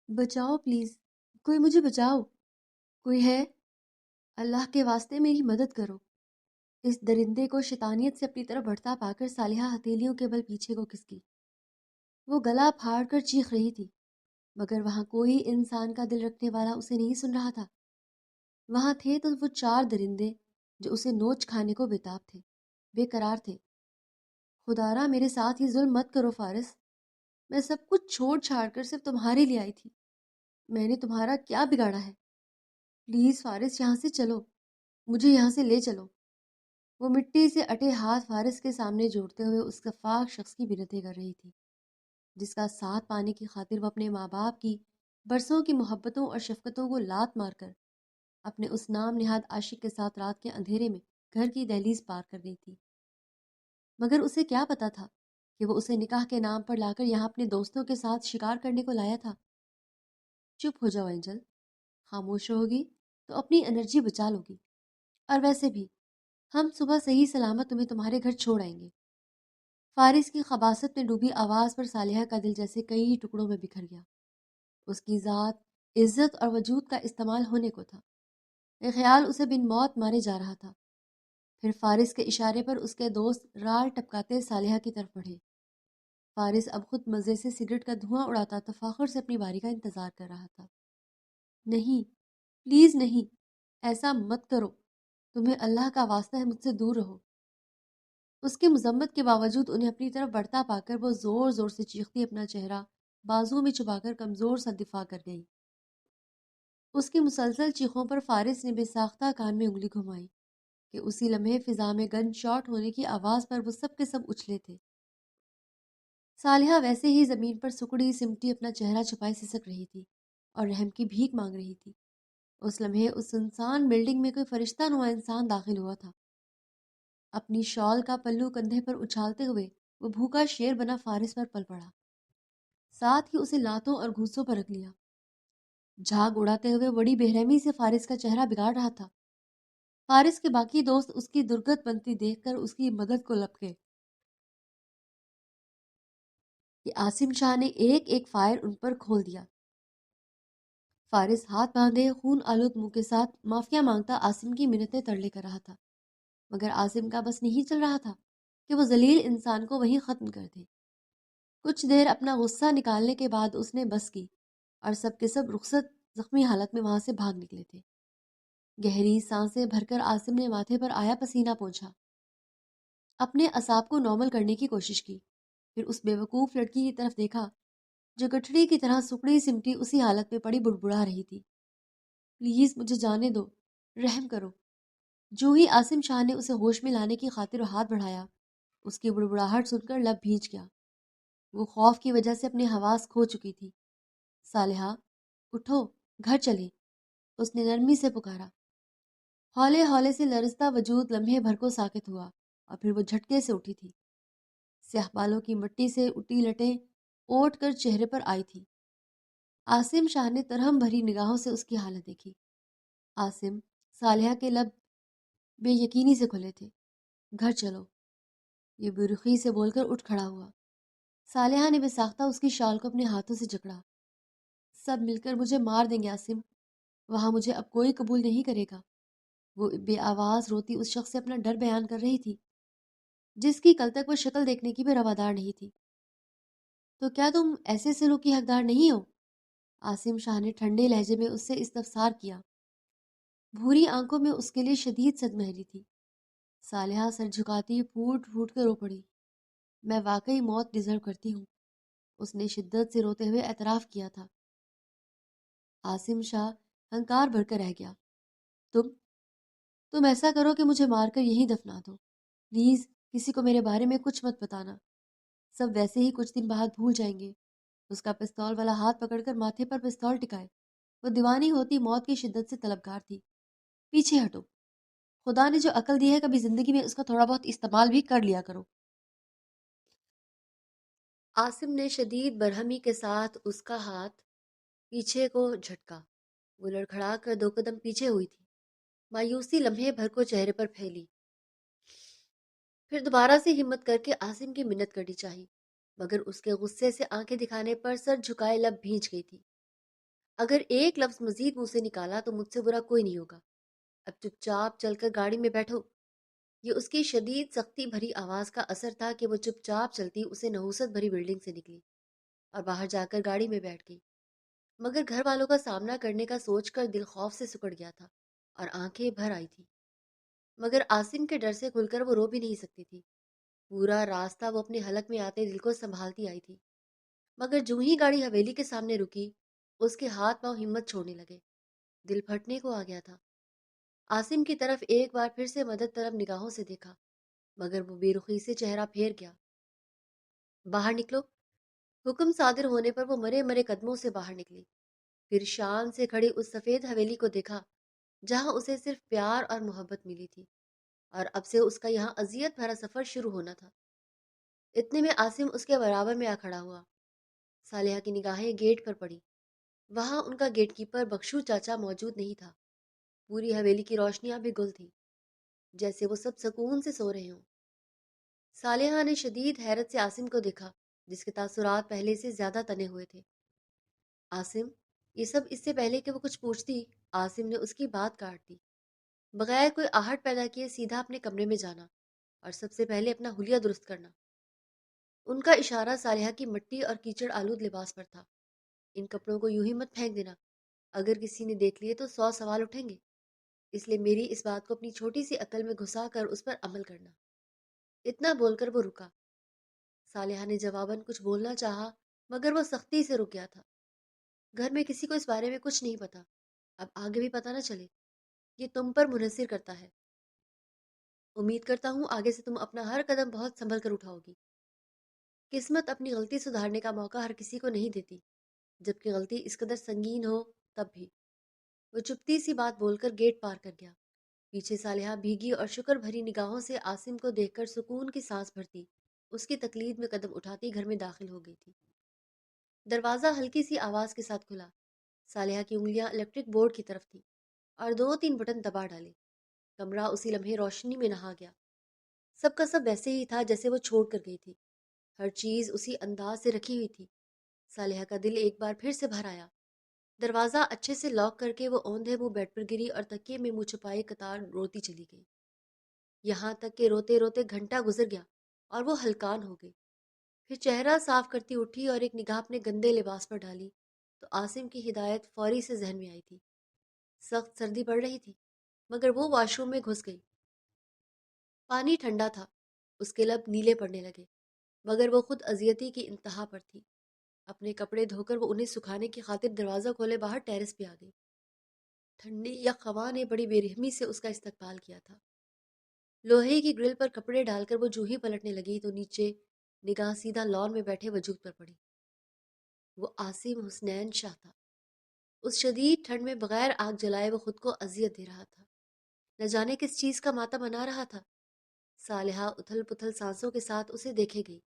بچاؤ پلیز، کوئی مجھے بچاؤ، کوئی ہے؟ اللہ کے واسطے میری مدد کرو۔ اس درندے کو شیطانیت سے اپنی طرف بڑھتا پا کر صالحہ ہتھیلیوں کے بل پیچھے کو کھسکی۔ وہ گلا پھاڑ کر چیخ رہی تھی، مگر وہاں کوئی انسان کا دل رکھنے والا اسے نہیں سن رہا تھا۔ وہاں تھے تو وہ 4 درندے جو اسے نوچ کھانے کو بےتاب تھے، بے قرار تھے۔ خدارا میرے ساتھ یہ ظلم مت کرو فارس، میں سب کچھ چھوڑ چھاڑ کر صرف تمہارے لیے آئی تھی، میں نے تمہارا کیا بگاڑا ہے؟ پلیز فارس یہاں سے چلو، مجھے یہاں سے لے چلو۔ وہ مٹی سے اٹے ہاتھ فارس کے سامنے جوڑتے ہوئے اس کفاک شخص کی منتیں کر رہی تھی، جس کا ساتھ پانے کی خاطر وہ اپنے ماں باپ کی برسوں کی محبتوں اور شفقتوں کو لات مار کر اپنے اس نام نہاد عاشق کے ساتھ رات کے اندھیرے میں گھر کی دہلیز پار کر گئی تھی۔ مگر اسے کیا پتا تھا کہ وہ اسے نکاح کے نام پر لا کر یہاں اپنے دوستوں کے ساتھ شکار کرنے کو لایا تھا۔ چپ ہو جاؤ اینجل، خاموش ہوگی تو اپنی انرجی بچا لوگی، اور ویسے بھی ہم صبح صحیح سلامت تمہیں تمہارے گھر چھوڑ آئیں گے۔ فارس کی خباثت میں ڈوبی آواز پر صالحہ کا دل جیسے کئی ٹکڑوں میں بکھر گیا۔ اس کی ذات، عزت اور وجود کا استعمال ہونے کو تھا، یہ خیال اسے بن موت مارے جا رہا تھا۔ پھر فارس کے اشارے پر اس کے دوست رال ٹپکاتے صالحہ کی طرف بڑھے۔ فارس اب خود مزے سے سگریٹ کا دھواں اڑاتا تفاخر سے اپنی باری کا انتظار کر رہا تھا۔ نہیں، پلیز نہیں، ایسا مت کرو، تمہیں اللہ کا واسطہ ہے، مجھ سے دور رہو۔ اس کی مذمت کے باوجود انہیں اپنی طرف بڑھتا پا کر وہ زور زور سے چیختی اپنا چہرہ بازوؤں میں چھپا کر کمزور سا دفاع کر گئی۔ اس کی مسلسل چیخوں پر فارس نے بے ساختہ کان میں انگلی گھمائی کہ اسی لمحے فضا میں گن شاٹ ہونے کی آواز پر وہ سب کے سب اچھلے تھے۔ صالحہ ویسے ہی زمین پر سکڑی سمٹی اپنا چہرہ چھپائے سسک رہی تھی اور رحم کی بھیک مانگ رہی تھی۔ اس لمحے اس سنسان بلڈنگ میں کوئی فرشتہ نما انسان داخل ہوا تھا۔ اپنی شال کا پلو کندھے پر اچھالتے ہوئے وہ بھوکا شیر بنا فارس پر پل پڑا، ساتھ ہی اسے لاتوں اور گھوسوں پر رکھ لیا۔ جھاگ اڑاتے ہوئے بڑی بے رحمی سے فارس کا چہرہ بگاڑ رہا تھا۔ فارس کے باقی دوست اس کی درگت بنتی دیکھ کر اس کی مدد کو لپکے کہ عاصم شاہ نے ایک ایک فائر ان پر کھول دیا۔ فارس ہاتھ باندھے خون آلود منہ کے ساتھ معافیا مانگتا عاصم کی منتیں ترلے کر رہا تھا، مگر عاصم کا بس نہیں چل رہا تھا کہ وہ ذلیل انسان کو وہیں ختم کر دے۔ کچھ دیر اپنا غصہ نکالنے کے بعد اس نے بس کی اور سب کے سب رخصت زخمی حالت میں وہاں سے بھاگ نکلے تھے۔ گہری سانسیں بھر کر عاصم نے ماتھے پر آیا پسینہ پونچھا، اپنے اعصاب کو نارمل کرنے کی کوشش کی، پھر اس بیوقوف لڑکی کی طرف دیکھا جو گٹھڑی کی طرح سکڑی سمٹی اسی حالت میں پڑی بڑبڑا رہی تھی۔ پلیز مجھے جانے دو، رحم کرو۔ جو ہی عاصم شاہ نے اسے ہوش میں لانے کی خاطر ہاتھ بڑھایا، اس کی بڑبڑاہٹ سن کر لب بھیج گیا۔ وہ خوف کی وجہ سے اپنے حواس کھو چکی تھی۔ صالحہ، اٹھو، گھر چلیں، اس نے نرمی سے پکارا۔ ہولے ہولے سے لرزتا وجود لمحے بھر کو ساکت ہوا اور پھر وہ جھٹکے سے اٹھی تھی۔ سیاہ بالوں کی مٹی سے اٹی لٹیں اوٹ کر چہرے پر آئی تھی۔ عاصم شاہ نے ترہم بھری نگاہوں سے اس کی حالت دیکھی۔ عاصم، صالحہ کے لب بے یقینی سے کھلے تھے۔ گھر چلو، یہ بے رخی سے بول کر اٹھ کھڑا ہوا۔ صالحہ نے بے ساختہ اس کی شال کو اپنے ہاتھوں سے جکڑا۔ سب مل کر مجھے مار دیں گے عاصم، وہاں مجھے اب کوئی قبول نہیں کرے گا۔ وہ بے آواز روتی اس شخص سے اپنا ڈر بیان کر رہی تھی جس کی کل تک وہ شکل دیکھنے کی بھی روادار نہیں تھی۔ تو کیا تم ایسے سلوک کی حقدار نہیں ہو؟ عاصم شاہ نے ٹھنڈے لہجے میں اس سے استفسار کیا۔ بھوری آنکھوں میں اس کے لیے شدید صدمہری تھی۔ صالحہ سر جھکاتی پھوٹ پھوٹ کر رو پڑی۔ میں واقعی موت ڈیزرو کرتی ہوں، اس نے شدت سے روتے ہوئے اعتراف کیا تھا۔ عاصم شاہ ہنکار بھر کر رہ گیا۔ تم تم ایسا کرو کہ مجھے مار کر یہیں دفنا دو، پلیز کسی کو میرے بارے میں کچھ مت بتانا، سب ویسے ہی کچھ دن بعد بھول جائیں گے۔ اس کا پستول والا ہاتھ پکڑ کر ماتھے پر پستول ٹکائے وہ دیوانی ہوتی موت کی شدت سے طلبگار تھی۔ پیچھے ہٹو، خدا نے جو عقل دی ہے کبھی زندگی میں اس کا تھوڑا بہت استعمال بھی کر لیا کرو۔ عاصم نے شدید برہمی کے ساتھ اس کا ہاتھ پیچھے کو جھٹکا۔ وہ لڑکھڑا کر 2 قدم پیچھے ہوئی تھی۔ مایوسی لمحے بھر کو چہرے پر پھیلی، پھر دوبارہ سے ہمت کر کے عاصم کی منت کرنی چاہی، مگر اس کے غصے سے آنکھیں دکھانے پر سر جھکائے لب بھیج گئی تھی۔ اگر ایک لفظ مزید منہ سے نکالا تو مجھ سے برا کوئی نہیں ہوگا، اب چپ چاپ چل کر گاڑی میں بیٹھو۔ یہ اس کی شدید سختی بھری آواز کا اثر تھا کہ وہ چپ چاپ چلتی اسے نحوست بھری بلڈنگ سے نکلی اور باہر جا کر گاڑی میں بیٹھ گئی، مگر گھر والوں کا سامنا کرنے کا سوچ کر دل خوف سے سکڑ گیا تھا اور آنکھیں بھر آئی تھی، مگر عاصم کے ڈر سے کھل کر وہ رو بھی نہیں سکتی تھی۔ پورا راستہ وہ اپنے حلق میں آتے دل کو سنبھالتی آئی تھی، مگر جو ہی گاڑی حویلی کے سامنے رکی اس کے ہاتھ پاؤں ہمت چھوڑنے لگے، دل پھٹنے کو آ گیا تھا۔ عاصم کی طرف ایک بار پھر سے مدد طلب نگاہوں سے دیکھا، مگر وہ بے رخی سے چہرہ پھیر گیا۔ باہر نکلو، حکم صادر ہونے پر وہ مرے مرے قدموں سے باہر نکلی، پھر شان سے کھڑی اس سفید حویلی کو دیکھا جہاں اسے صرف پیار اور محبت ملی تھی، اور اب سے اس کا یہاں اذیت بھرا سفر شروع ہونا تھا۔ اتنے میں عاصم اس کے برابر میں آ کھڑا ہوا۔ صالحہ کی نگاہیں گیٹ پر پڑی، وہاں ان کا گیٹ کیپر بخشو چاچا موجود نہیں تھا۔ پوری حویلی کی روشنیاں بھی گل تھیں، جیسے وہ سب سکون سے سو رہے ہوں۔ صالحہ نے شدید حیرت سے عاصم کو دیکھا جس کے تاثرات پہلے سے زیادہ تنے ہوئے تھے۔ عاصم، یہ سب اس سے پہلے کہ وہ کچھ پوچھتی، عاصم نے اس کی بات کاٹ دی۔ بغیر کوئی آہٹ پیدا کیے سیدھا اپنے کمرے میں جانا اور سب سے پہلے اپنا حلیہ درست کرنا۔ ان کا اشارہ صالحہ کی مٹی اور کیچڑ آلود لباس پر تھا۔ ان کپڑوں کو یوں ہی مت پھینک دینا، اگر کسی نے دیکھ لیے تو 100 سوال اٹھیں گے، اس لیے میری اس بات کو اپنی چھوٹی سی عقل میں گھسا کر اس پر عمل کرنا۔ اتنا بول کر وہ رکا۔ صالحہ نے جواباً کچھ بولنا چاہا، مگر وہ سختی سے رک گیا تھا۔ گھر میں کسی کو اس بارے میں کچھ نہیں پتا، اب آگے بھی پتا نہ چلے، یہ تم پر منحصر کرتا ہے۔ امید کرتا ہوں آگے سے تم اپنا ہر قدم بہت سنبھل کر اٹھاؤ گی۔ قسمت اپنی غلطی سدھارنے کا موقع ہر کسی کو نہیں دیتی، جبکہ غلطی اس قدر سنگین ہو تب بھی۔ وہ چپتی سی بات بول کر گیٹ پار کر گیا۔ پیچھے صالحہ بھیگی اور شکر بھری نگاہوں سے عاصم کو دیکھ کر سکون کی سانس بھرتی اس کی تقلید میں قدم اٹھاتی گھر میں داخل ہو گئی تھی۔ دروازہ ہلکی سی آواز کے ساتھ کھلا۔ صالحہ کی انگلیاں الیکٹرک بورڈ کی طرف تھیں اور 2 3 بٹن دبا ڈالے۔ کمرہ اسی لمحے روشنی میں نہا گیا۔ سب کا سب ویسے ہی تھا جیسے وہ چھوڑ کر گئی تھی، ہر چیز اسی انداز سے رکھی ہوئی تھی۔ صالحہ کا دل ایک بار پھر سے بھر آیا۔ دروازہ اچھے سے لاک کر کے وہ اوندھے منہ بیڈ پر گری اور تکیے میں منہ چھپائے قطار روتی چلی گئی، یہاں تک کہ روتے روتے گھنٹہ گزر گیا اور وہ ہلکان ہو گئی۔ پھر چہرہ صاف کرتی اٹھی اور ایک نگاہ اپنے گندے لباس پر ڈالی تو عاصم کی ہدایت فوری سے ذہن میں آئی تھی۔ سخت سردی پڑ رہی تھی، مگر وہ واش روم میں گھس گئی۔ پانی ٹھنڈا تھا، اس کے لب نیلے پڑنے لگے، مگر وہ خود اذیتی کی انتہا پر تھی۔ اپنے کپڑے دھو کر وہ انہیں سکھانے کی خاطر دروازہ کھولے باہر ٹیرس پہ آ گئی۔ ٹھنڈی یک خوا نے بڑی بے رحمی سے اس کا استقبال کیا تھا۔ لوہے کی گرل پر کپڑے ڈال کر وہ جو ہی پلٹنے لگی تو نیچے نگاہ سیدھا لان میں بیٹھے وجود پر پڑی۔ وہ عاصم حسنین شاہ تھا۔ اس شدید ٹھنڈ میں بغیر آگ جلائے وہ خود کو اذیت دے رہا تھا، نہ جانے کس چیز کا ماتم منا رہا تھا۔ صالحہ اتھل پتھل سانسوں کے ساتھ اسے دیکھے گئی۔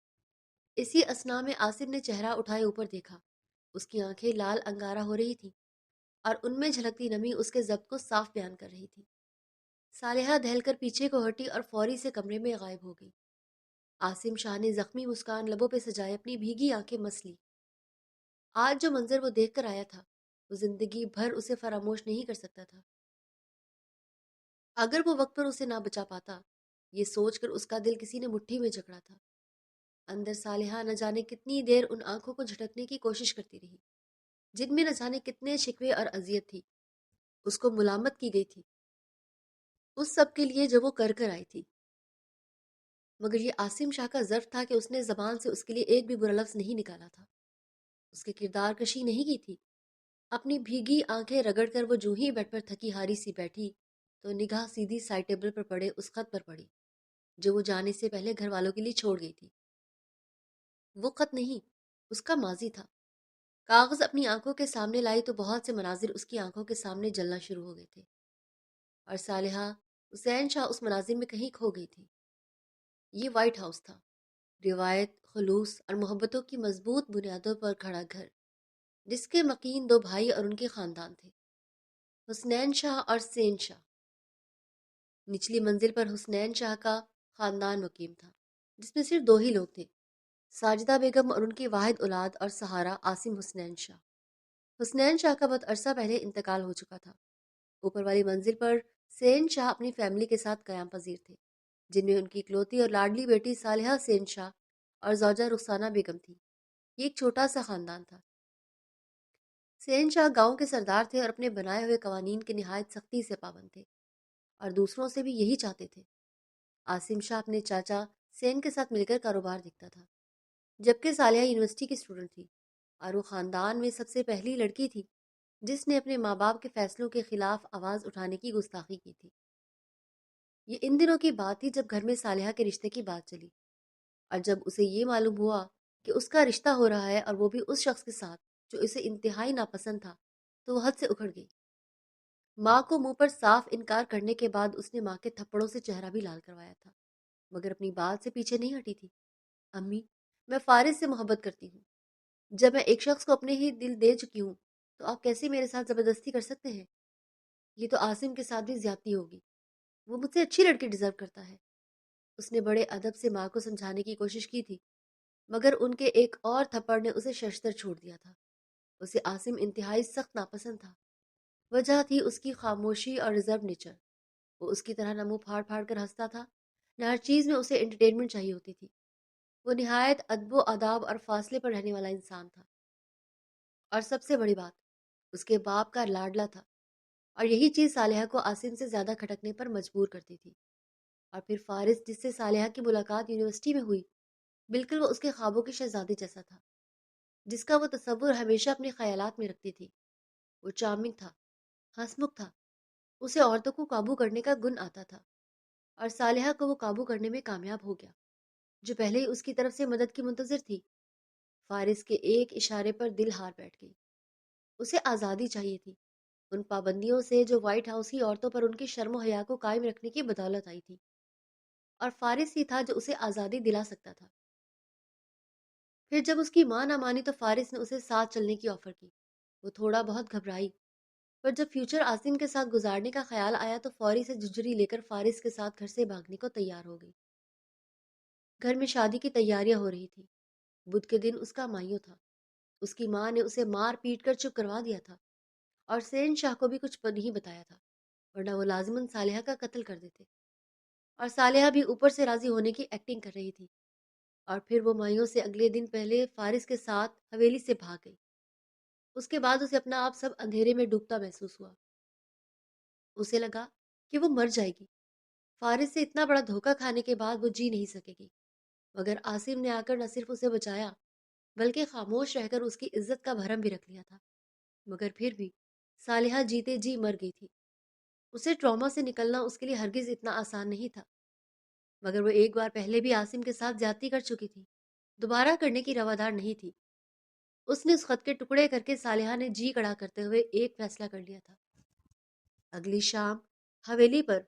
اسی اثنا میں عاصم نے چہرہ اٹھائے اوپر دیکھا۔ اس کی آنکھیں لال انگارہ ہو رہی تھیں اور ان میں جھلکتی نمی اس کے ضبط کو صاف بیان کر رہی تھی۔ صالحہ دہل کر پیچھے کو ہٹی اور فوری سے کمرے میں غائب ہو گئی۔ عاصم شاہ نے زخمی مسکان لبوں پہ سجائے اپنی بھیگی آنکھیں مس لی۔ آج جو منظر وہ دیکھ کر آیا تھا وہ زندگی بھر اسے فراموش نہیں کر سکتا تھا۔ اگر وہ وقت پر اسے نہ بچا پاتا، یہ سوچ کر اس کا دل کسی نے مٹھی میں جکڑا تھا۔ اندر صالحہ نہ جانے کتنی دیر ان آنکھوں کو جھٹکنے کی کوشش کرتی رہی جن میں نہ جانے کتنے شکوے اور اذیت تھی۔ اس کو ملامت کی گئی تھی اس سب کے لیے جو وہ کر کر آئی تھی، مگر یہ عاصم شاہ کا ظرف تھا کہ اس نے زبان سے اس کے لیے ایک بھی برا لفظ نہیں نکالا تھا، اس کے کردار کشی نہیں کی تھی۔ اپنی بھیگی آنکھیں رگڑ کر وہ جو ہی بیڈ پر تھکی ہاری سی بیٹھی تو نگاہ سیدھی سائڈ ٹیبل پر پڑے اس خط پر پڑی جو وہ جانے سے پہلے گھر والوں کے لیے چھوڑ گئی تھی۔ وہ خط نہیں، اس کا ماضی تھا۔ کاغذ اپنی آنکھوں کے سامنے لائی تو بہت سے مناظر اس کی آنکھوں کے سامنے جلنا شروع ہو گئے تھے، اور صالحہ حسین شاہ اس مناظر میں کہیں کھو گئی تھی۔ یہ وائٹ ہاؤس تھا، روایت، خلوص اور محبتوں کی مضبوط بنیادوں پر کھڑا گھر، جس کے مکین 2 بھائی اور ان کے خاندان تھے، حسنین شاہ اور سین شاہ۔ نچلی منزل پر حسنین شاہ کا خاندان مقیم تھا، جس میں صرف 2 ہی لوگ تھے، ساجدہ بیگم اور ان کی واحد اولاد اور سہارا عاصم حسنین شاہ۔ حسنین شاہ کا بہت عرصہ پہلے انتقال ہو چکا تھا۔ اوپر والی منزل پر سین شاہ اپنی فیملی کے ساتھ قیام پذیر تھے، جن میں ان کی اکلوتی اور لاڈلی بیٹی صالحہ سین شاہ اور زوجہ رخسانہ بیگم تھی۔ یہ ایک چھوٹا سا خاندان تھا۔ سین شاہ گاؤں کے سردار تھے اور اپنے بنائے ہوئے قوانین کے نہایت سختی سے پابند تھے، اور دوسروں سے بھی یہی چاہتے تھے۔ عاصم شاہ اپنے چاچا سین کے ساتھ مل کر کاروبار دیکھتا تھا، جبکہ صالحہ یونیورسٹی کی اسٹوڈنٹ تھی، اور وہ خاندان میں سب سے پہلی لڑکی تھی جس نے اپنے ماں باپ کے فیصلوں کے خلاف آواز اٹھانے کی گستاخی کی تھی۔ یہ ان دنوں کی بات تھی جب گھر میں صالحہ کے رشتے کی بات چلی، اور جب اسے یہ معلوم ہوا کہ اس کا رشتہ ہو رہا ہے اور وہ بھی اس شخص کے ساتھ جو اسے انتہائی ناپسند تھا، تو وہ حد سے اکھڑ گئی۔ ماں کو منہ پر صاف انکار کرنے کے بعد اس نے ماں کے تھپڑوں سے چہرہ بھی لال کروایا تھا، مگر اپنی بات سے پیچھے نہیں ہٹی تھی۔ امی، میں فارس سے محبت کرتی ہوں۔ جب میں ایک شخص کو اپنے ہی دل دے چکی ہوں تو آپ کیسے میرے ساتھ زبردستی کر سکتے ہیں؟ یہ تو عاصم کے ساتھ بھی زیادتی ہوگی۔ وہ مجھ سے اچھی لڑکی ڈیزرو کرتا ہے۔ اس نے بڑے ادب سے ماں کو سمجھانے کی کوشش کی تھی، مگر ان کے ایک اور تھپڑ نے اسے ششدر چھوڑ دیا تھا۔ اسے عاصم انتہائی سخت ناپسند تھا۔ وجہ تھی اس کی خاموشی اور ریزرو نیچر۔ وہ اس کی طرح نہ منہ پھاڑ پھاڑ کر ہنستا تھا، نہ ہر چیز میں اسے انٹرٹینمنٹ چاہیے ہوتی تھی۔ وہ نہایت ادب و آداب اور فاصلے پر رہنے والا انسان تھا، اور سب سے بڑی بات، اس کے باپ کا لاڈلا تھا، اور یہی چیز صالحہ کو عاصم سے زیادہ کھٹکنے پر مجبور کرتی تھی۔ اور پھر فارس جس سے صالحہ کی ملاقات یونیورسٹی میں ہوئی، بالکل وہ اس کے خوابوں کے شہزادے جیسا تھا، جس کا وہ تصور ہمیشہ اپنے خیالات میں رکھتی تھی۔ وہ چارمنگ تھا، ہنسمکھ تھا، اسے عورتوں کو قابو کرنے کا گن آتا تھا، اور صالحہ کو وہ قابو کرنے میں کامیاب ہو گیا، جو پہلے ہی اس کی طرف سے مدد کی منتظر تھی۔ فارس کے ایک اشارے پر دل ہار بیٹھ گئی۔ اسے آزادی چاہیے تھی، ان پابندیوں سے جو وائٹ ہاؤس کی عورتوں پر ان کی شرم و حیا کو قائم رکھنے کی بدولت آئی تھی، اور فارس ہی تھا جو اسے آزادی دلا سکتا تھا۔ پھر جب اس کی ماں نہ مانی تو فارس نے اسے ساتھ چلنے کی آفر کی۔ وہ تھوڑا بہت گھبرائی، پر جب فیوچر عاصم کے ساتھ گزارنے کا خیال آیا تو فوری سے جھجری لے کر فارس کے ساتھ گھر سے بھاگنے کو تیار ہو گئی۔ گھر میں شادی کی تیاریاں ہو رہی تھی۔ بدھ کے دن اس کا مائیو تھا۔ اس کی ماں نے اسے مار پیٹ کر چپ کروا دیا تھا، اور سین شاہ کو بھی کچھ نہیں بتایا تھا، ورنہ وہ لازماً صالحہ کا قتل کر دیتے۔ اور صالحہ بھی اوپر سے راضی ہونے کی ایکٹنگ کر رہی تھی، اور پھر وہ مائیوں سے اگلے دن پہلے فارس کے ساتھ حویلی سے بھاگ گئی۔ اس کے بعد اسے اپنا آپ سب اندھیرے میں ڈوبتا محسوس ہوا۔ اسے لگا کہ وہ مر جائے گی۔ فارس سے اتنا بڑا دھوکہ کھانے کے بعد وہ جی نہیں سکے گی، مگر عاصم نے آ کر نہ صرف اسے بچایا بلکہ خاموش رہ کر اس کی عزت کا بھرم بھی رکھ لیا تھا۔ مگر پھر بھی صالحہ جیتے جی مر گئی تھی۔ اسے ٹراما سے نکلنا اس کے لیے ہرگز اتنا آسان نہیں تھا، مگر وہ ایک بار پہلے بھی عاصم کے ساتھ زیادتی کر چکی تھی، دوبارہ کرنے کی روادار نہیں تھی۔ اس نے اس خط کے ٹکڑے کر کے صالحہ نے جی کڑا کرتے ہوئے ایک فیصلہ کر لیا تھا۔ اگلی شام حویلی پر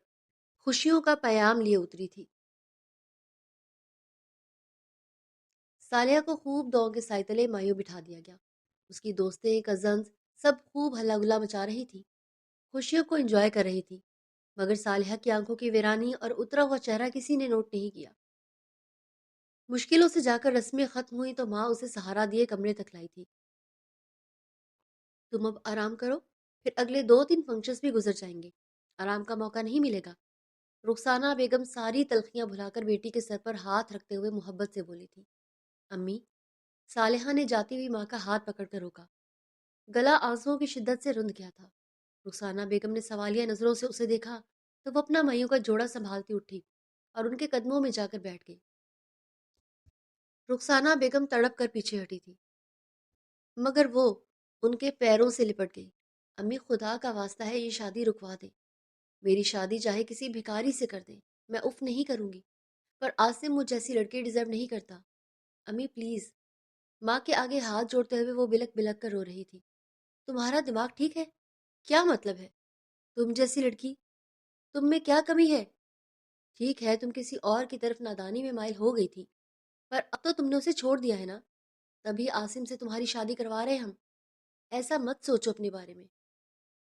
خوشیوں کا پیام لیے اتری تھی۔ صالحہ کو خوب دو کے سائے تلے مایو بٹھا دیا گیا۔ اس کی دوستیں، کزنز سب خوب ہلا گلا مچا رہی تھی، خوشیوں کو انجوائے کر رہی تھی، مگر صالحہ کی آنکھوں کی ویرانی اور اترا ہوا چہرہ کسی نے نوٹ نہیں کیا۔ مشکلوں سے جا کر رسمیں ختم ہوئی تو ماں اسے سہارا دیے کمرے تک لائی تھی۔ تم اب آرام کرو، پھر اگلے 2-3 فنکشنز بھی گزر جائیں گے، آرام کا موقع نہیں ملے گا۔ رخسانہ بیگم ساری تلخیاں بھلا کر بیٹی کے سر پر ہاتھ رکھتے ہوئے محبت سے بولی تھی۔ امی، صالحہ نے جاتی ہوئی ماں کا ہاتھ پکڑ کر روکا۔ گلا آنسوؤں کی شدت سے رند گیا تھا۔ رخسانہ بیگم نے سوالیہ نظروں سے اسے دیکھا تو وہ اپنا مائیوں کا جوڑا سنبھالتی اٹھی اور ان کے قدموں میں جا کر بیٹھ گئی۔ رخسانہ بیگم تڑپ کر پیچھے ہٹی تھی، مگر وہ ان کے پیروں سے لپٹ گئی۔ امی، خدا کا واسطہ ہے یہ شادی رکوا دیں۔ میری شادی چاہے کسی بھکاری سے کر دیں، میں اف نہیں کروں گی، پر عاصم مجھ جیسی لڑکی ڈیزرو نہیں کرتا۔ امی پلیز۔ ماں کے آگے ہاتھ جوڑتے ہوئے وہ بلک بلک کر رو رہی تھی۔ تمہارا دماغ ٹھیک ہے؟ کیا مطلب ہے؟ تم جیسی لڑکی، تم میں کیا کمی ہے؟ ٹھیک ہے تم کسی اور کی طرف نادانی میں مائل ہو گئی تھی، پر اب تو تم نے اسے چھوڑ دیا ہے نا، تبھی عاصم سے تمہاری شادی کروا رہے ہم۔ ایسا مت سوچو اپنے بارے میں۔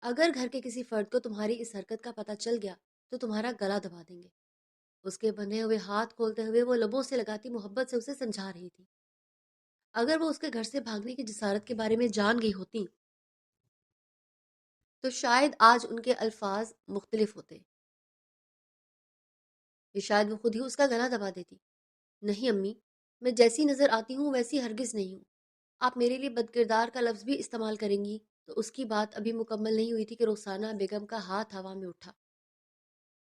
اگر گھر کے کسی فرد کو تمہاری اس حرکت کا پتہ چل گیا تو تمہارا گلا دبا دیں گے۔ اس کے بندھے ہوئے ہاتھ کھولتے ہوئے وہ لبوں سے لگاتی محبت سے اسے سمجھا رہی تھی۔ اگر وہ اس کے گھر سے بھاگنے کی جسارت کے بارے میں جان گئی ہوتی تو شاید آج ان کے الفاظ مختلف ہوتے، یا شاید وہ خود ہی اس کا گلا دبا دیتی۔ نہیں امی، میں جیسی نظر آتی ہوں ویسی ہرگز نہیں ہوں۔ آپ میرے لیے بدکردار کا لفظ بھی استعمال کریں گی تو اس کی بات ابھی مکمل نہیں ہوئی تھی کہ رخسانہ بیگم کا ہاتھ ہوا میں اٹھا۔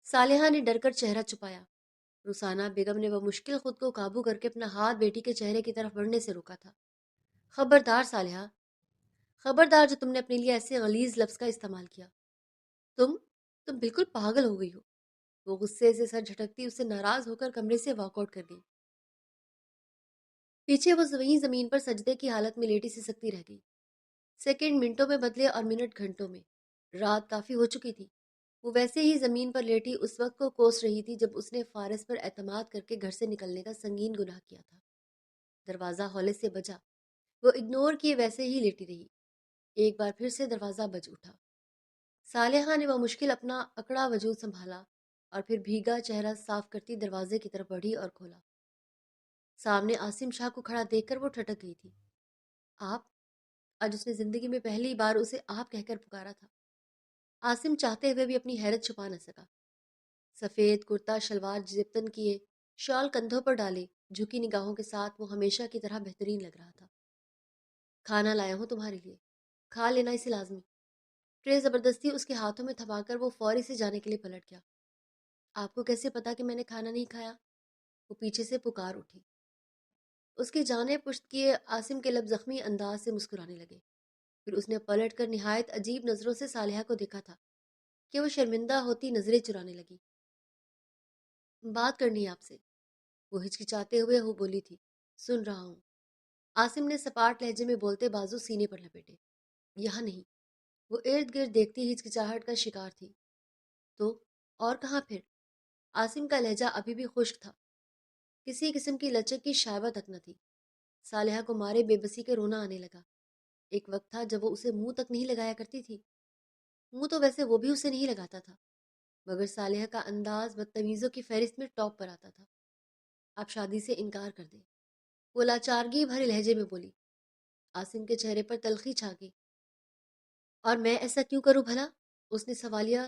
صالحہ نے ڈر کر چہرہ چھپایا۔ رخسانہ بیگم نے بمشکل خود کو قابو کر کے اپنا ہاتھ بیٹی کے چہرے کی طرف بڑھنے سے روکا تھا۔ خبردار صالحہ، خبردار جو تم نے اپنے لیے ایسے غلیظ لفظ کا استعمال کیا۔ تم تم بالکل پاگل ہو گئی ہو۔ وہ غصے سے سر جھٹکتی اس سے ناراض ہو کر کمرے سے واک آؤٹ کر گئی۔ پیچھے وہ وہیں زمین پر سجدے کی حالت میں لیٹی سی سکتی رہ گئی۔ سیکنڈ منٹوں میں بدلے اور منٹ گھنٹوں میں۔ رات کافی ہو چکی تھی۔ وہ ویسے ہی زمین پر لیٹی اس وقت کو کوس رہی تھی جب اس نے فارس پر اعتماد کر کے گھر سے نکلنے کا سنگین گناہ کیا تھا۔ دروازہ ہولے سے بجا۔ وہ اگنور کیے ویسے ہی لیٹی رہی۔ ایک بار پھر سے دروازہ بج اٹھا۔ صالحہ نے وہ مشکل اپنا اکڑا وجود سنبھالا اور پھر بھیگا چہرہ صاف کرتی دروازے کی طرف بڑھی اور کھولا۔ سامنے عاصم شاہ کو کھڑا دیکھ کر وہ ٹھٹک گئی تھی۔ آپ؟ آج اس نے زندگی میں پہلی بار اسے آپ کہہ کر پکارا تھا۔ عاصم چاہتے ہوئے بھی اپنی حیرت چھپا نہ سکا۔ سفید کرتا شلوار زبطن کیے، شال کندھوں پر ڈالے، جھکی نگاہوں کے ساتھ وہ ہمیشہ کی طرح بہترین لگ رہا تھا۔ کھانا لایا ہوں تمہارے لیے، کھا لینا اسے لازمی۔ ٹرے زبردستی اس کے ہاتھوں میں تھما کر وہ فوری سے جانے کے لیے پلٹ گیا۔ آپ کو کیسے پتا کہ میں نے کھانا نہیں کھایا؟ وہ پیچھے سے پکار اٹھی۔ اس کی جانب پشت کیے عاصم کے لب زخمی انداز سے مسکرانے لگے۔ پھر اس نے پلٹ کر نہایت عجیب نظروں سے صالحہ کو دیکھا تھا کہ وہ شرمندہ ہوتی نظریں چرانے لگی۔ بات کرنی ہے آپ سے، وہ ہچکچاتے ہوئے وہ بولی تھی۔ سن رہا ہوں، عاصم نے سپاٹ لہجے میں بولتے بازو سینے پر لپیٹے۔ یہاں نہیں۔ وہ ارد گرد دیکھتی ہچکچاہٹ کا شکار تھی۔ تو اور کہاں پھر؟ عاصم کا لہجہ ابھی بھی خشک تھا، کسی قسم کی لچک کی شائبہ تک نہ تھی۔ صالحہ کو مارے بے بسی کے رونا آنے لگا۔ ایک وقت تھا جب وہ اسے منہ تک نہیں لگایا کرتی تھی۔ منہ تو ویسے وہ بھی اسے نہیں لگاتا تھا، مگر صالحہ کا انداز بدتمیزوں کی فہرست میں ٹاپ پر آتا تھا۔ آپ شادی سے انکار کر دیں، وہ لاچارگی بھرے لہجے میں بولی۔ عاصم کے چہرے پر تلخی چھا گئی۔ اور میں ایسا کیوں کروں بھلا؟ اس نے سوالیہ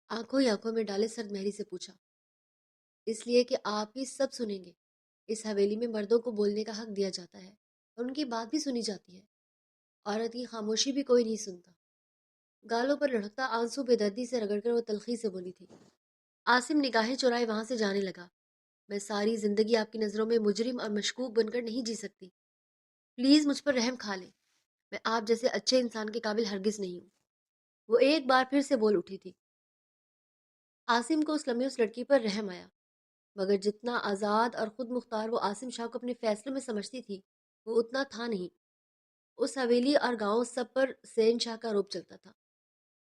آنکھوں ہی آنکھوں میں ڈالے سرد مہری سے پوچھا۔ اس لیے کہ آپ ہی سب سنیں گے۔ اس حویلی میں مردوں کو بولنے کا حق دیا جاتا ہے اور ان کی بات بھی سنی جاتی ہے۔ عورت کی خاموشی بھی کوئی نہیں سنتا۔ گالوں پر لڑھکتا آنسو بے دردی سے رگڑ کر وہ تلخی سے بولی تھی۔ عاصم نگاہیں چرائے وہاں سے جانے لگا۔ میں ساری زندگی آپ کی نظروں میں مجرم اور مشکوک بن کر نہیں جی سکتی۔ پلیز مجھ پر رحم کھا لیں، میں آپ جیسے اچھے انسان کے قابل ہرگز نہیں ہوں۔ وہ ایک بار پھر سے بول اٹھی تھی۔ عاصم کو اس لمحے اس لڑکی پر رحم آیا، مگر جتنا آزاد اور خود مختار وہ عاصم شاہ کو اپنے فیصلوں میں سمجھتی تھی وہ اتنا تھا نہیں۔ اس حویلی اور گاؤں سب پر سین شاہ کا روب چلتا تھا۔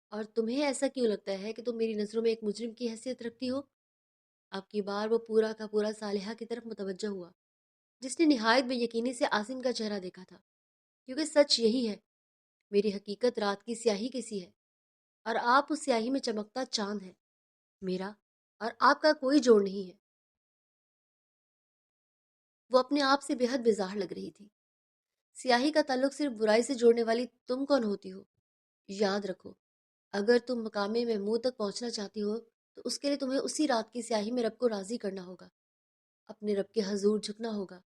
اور تمہیں ایسا کیوں لگتا ہے کہ تم میری نظروں میں ایک مجرم کی حیثیت رکھتی ہو؟ اب کی بار وہ پورا کا پورا صالحہ کی طرف متوجہ ہوا، جس نے نہایت بے یقینی سے عاصم کا چہرہ دیکھا تھا۔ کیونکہ سچ یہی ہے، میری حقیقت رات کی سیاہی کیسی ہے اور آپ اس سیاہی میں چمکتا چاند ہے۔ میرا اور آپ کا کوئی جوڑ نہیں ہے۔ وہ اپنے آپ سے بے حد بیزار لگ رہی تھی۔ سیاہی کا تعلق صرف برائی سے جوڑنے والی تم کون ہوتی ہو؟ یاد رکھو، اگر تم مقام محمود تک پہنچنا چاہتی ہو تو اس کے لیے تمہیں اسی رات کی سیاہی میں رب کو راضی کرنا ہوگا، اپنے رب کے حضور جھکنا ہوگا۔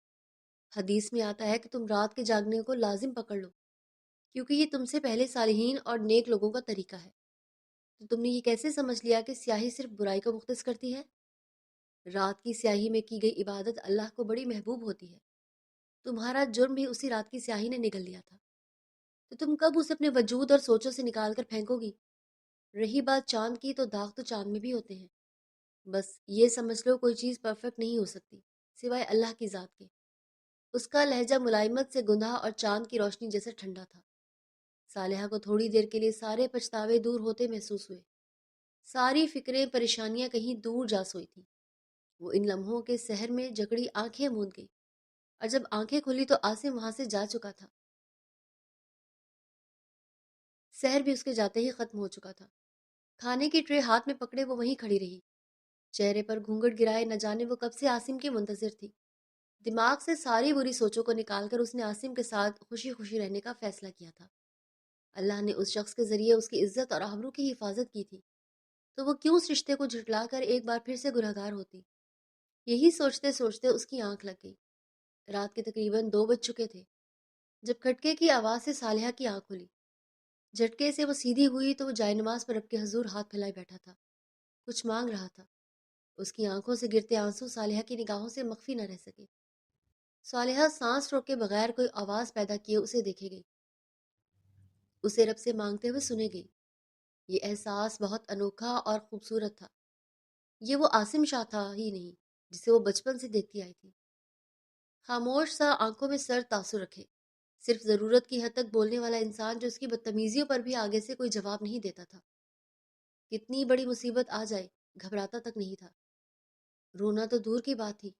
حدیث میں آتا ہے کہ تم رات کے جاگنے کو لازم پکڑ لو، کیونکہ یہ تم سے پہلے صالحین اور نیک لوگوں کا طریقہ ہے۔ تو تم نے یہ کیسے سمجھ لیا کہ سیاہی صرف برائی کو مختص کرتی ہے؟ رات کی سیاہی میں کی گئی عبادت اللہ کو بڑی محبوب ہوتی ہے۔ تمہارا جرم بھی اسی رات کی سیاہی نے نگل لیا تھا، تو تم کب اسے اپنے وجود اور سوچوں سے نکال کر پھینکو گی؟ رہی بات چاند کی، تو داغ تو چاند میں بھی ہوتے ہیں۔ بس یہ سمجھ لو کوئی چیز پرفیکٹ نہیں ہو سکتی سوائے اللہ کی ذات کے۔ اس کا لہجہ ملائمت سے گندھا اور چاند کی روشنی جیسے ٹھنڈا تھا۔ صالحہ کو تھوڑی دیر کے لیے سارے پچھتاوے دور ہوتے محسوس ہوئے۔ ساری فکریں پریشانیاں کہیں دور جا سوئی تھیں۔ وہ ان لمحوں کے سحر میں جکڑی آنکھیں موند گئی، اور جب آنکھیں کھلی تو عاصم وہاں سے جا چکا تھا۔ سحر بھی اس کے جاتے ہی ختم ہو چکا تھا۔ کھانے کی ٹرے ہاتھ میں پکڑے وہ وہیں کھڑی رہی، چہرے پر گھونگھٹ گرائے، نہ جانے وہ کب سے عاصم کی منتظر تھی۔ دماغ سے ساری بری سوچوں کو نکال کر اس نے عاصم کے ساتھ خوشی خوشی رہنے کا فیصلہ کیا تھا۔ اللہ نے اس شخص کے ذریعے اس کی عزت اور آبرو کی حفاظت کی تھی، تو وہ کیوں اس رشتے کو جھٹلا کر ایک بار پھر سے گنہگار ہوتی؟ یہی سوچتے سوچتے اس کی آنکھ لگ گئی۔ رات کے تقریباً 2 بج چکے تھے جب کھٹکے کی آواز سے صالحہ کی آنکھ کھلی۔ جھٹکے سے وہ سیدھی ہوئی تو وہ جائے نماز پر رب کے حضور ہاتھ پھیلائے بیٹھا تھا، کچھ مانگ رہا تھا۔ اس کی آنکھوں سے گرتے آنسو صالحہ کی نگاہوں سے مخفی نہ رہ سکے۔ صالحہ سانس روکے بغیر کوئی آواز پیدا کیے اسے دیکھے گئی، اسے رب سے مانگتے ہوئے سنے گئی۔ یہ احساس بہت انوکھا اور خوبصورت تھا۔ یہ وہ عاصم شاہ تھا ہی نہیں جسے وہ بچپن سے دیکھتی آئی تھی، خاموش سا، آنکھوں میں سر تاثر رکھے، صرف ضرورت کی حد تک بولنے والا انسان جو اس کی بدتمیزیوں پر بھی آگے سے کوئی جواب نہیں دیتا تھا۔ کتنی بڑی مصیبت آ جائے گھبراتا تک نہیں تھا، رونا تو دور کی بات تھی،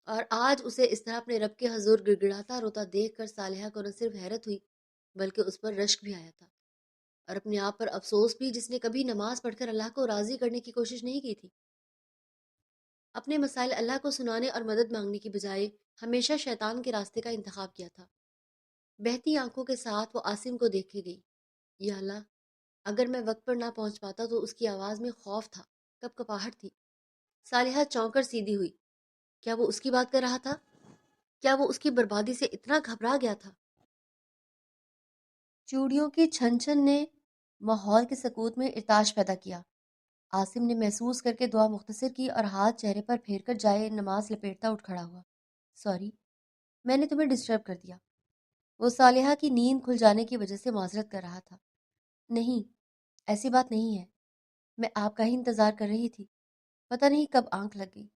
اور آج اسے اس طرح اپنے رب کے حضور گڑ گڑاتا روتا دیکھ کر صالحہ کو نہ صرف حیرت ہوئی بلکہ اس پر رشک بھی آیا تھا، اور اپنے آپ پر افسوس بھی، جس نے کبھی نماز پڑھ کر اللہ کو راضی کرنے کی کوشش نہیں کی تھی۔ اپنے مسائل اللہ کو سنانے اور مدد مانگنے کی بجائے ہمیشہ شیطان کے راستے کا انتخاب کیا تھا۔ بہتی آنکھوں کے ساتھ وہ عاصم کو دیکھے گئی۔ یا اللہ، اگر میں وقت پر نہ پہنچ پاتا تو اس کی آواز میں خوف تھا، کپ کپاہٹ تھی۔ صالحہ چونک کر سیدھی ہوئی۔ کیا وہ اس کی بات کر رہا تھا؟ کیا وہ اس کی بربادی سے اتنا گھبرا گیا تھا؟ چوڑیوں کی چھن چھن نے ماحول کے سکوت میں ارتعاش پیدا کیا۔ عاصم نے محسوس کر کے دعا مختصر کی اور ہاتھ چہرے پر پھیر کر جائے نماز لپیٹتا اٹھ کھڑا ہوا۔ سوری، میں نے تمہیں ڈسٹرب کر دیا۔ وہ صالحہ کی نیند کھل جانے کی وجہ سے معذرت کر رہا تھا۔ نہیں، ایسی بات نہیں ہے، میں آپ کا ہی انتظار کر رہی تھی، پتہ نہیں کب آنکھ لگ گئی۔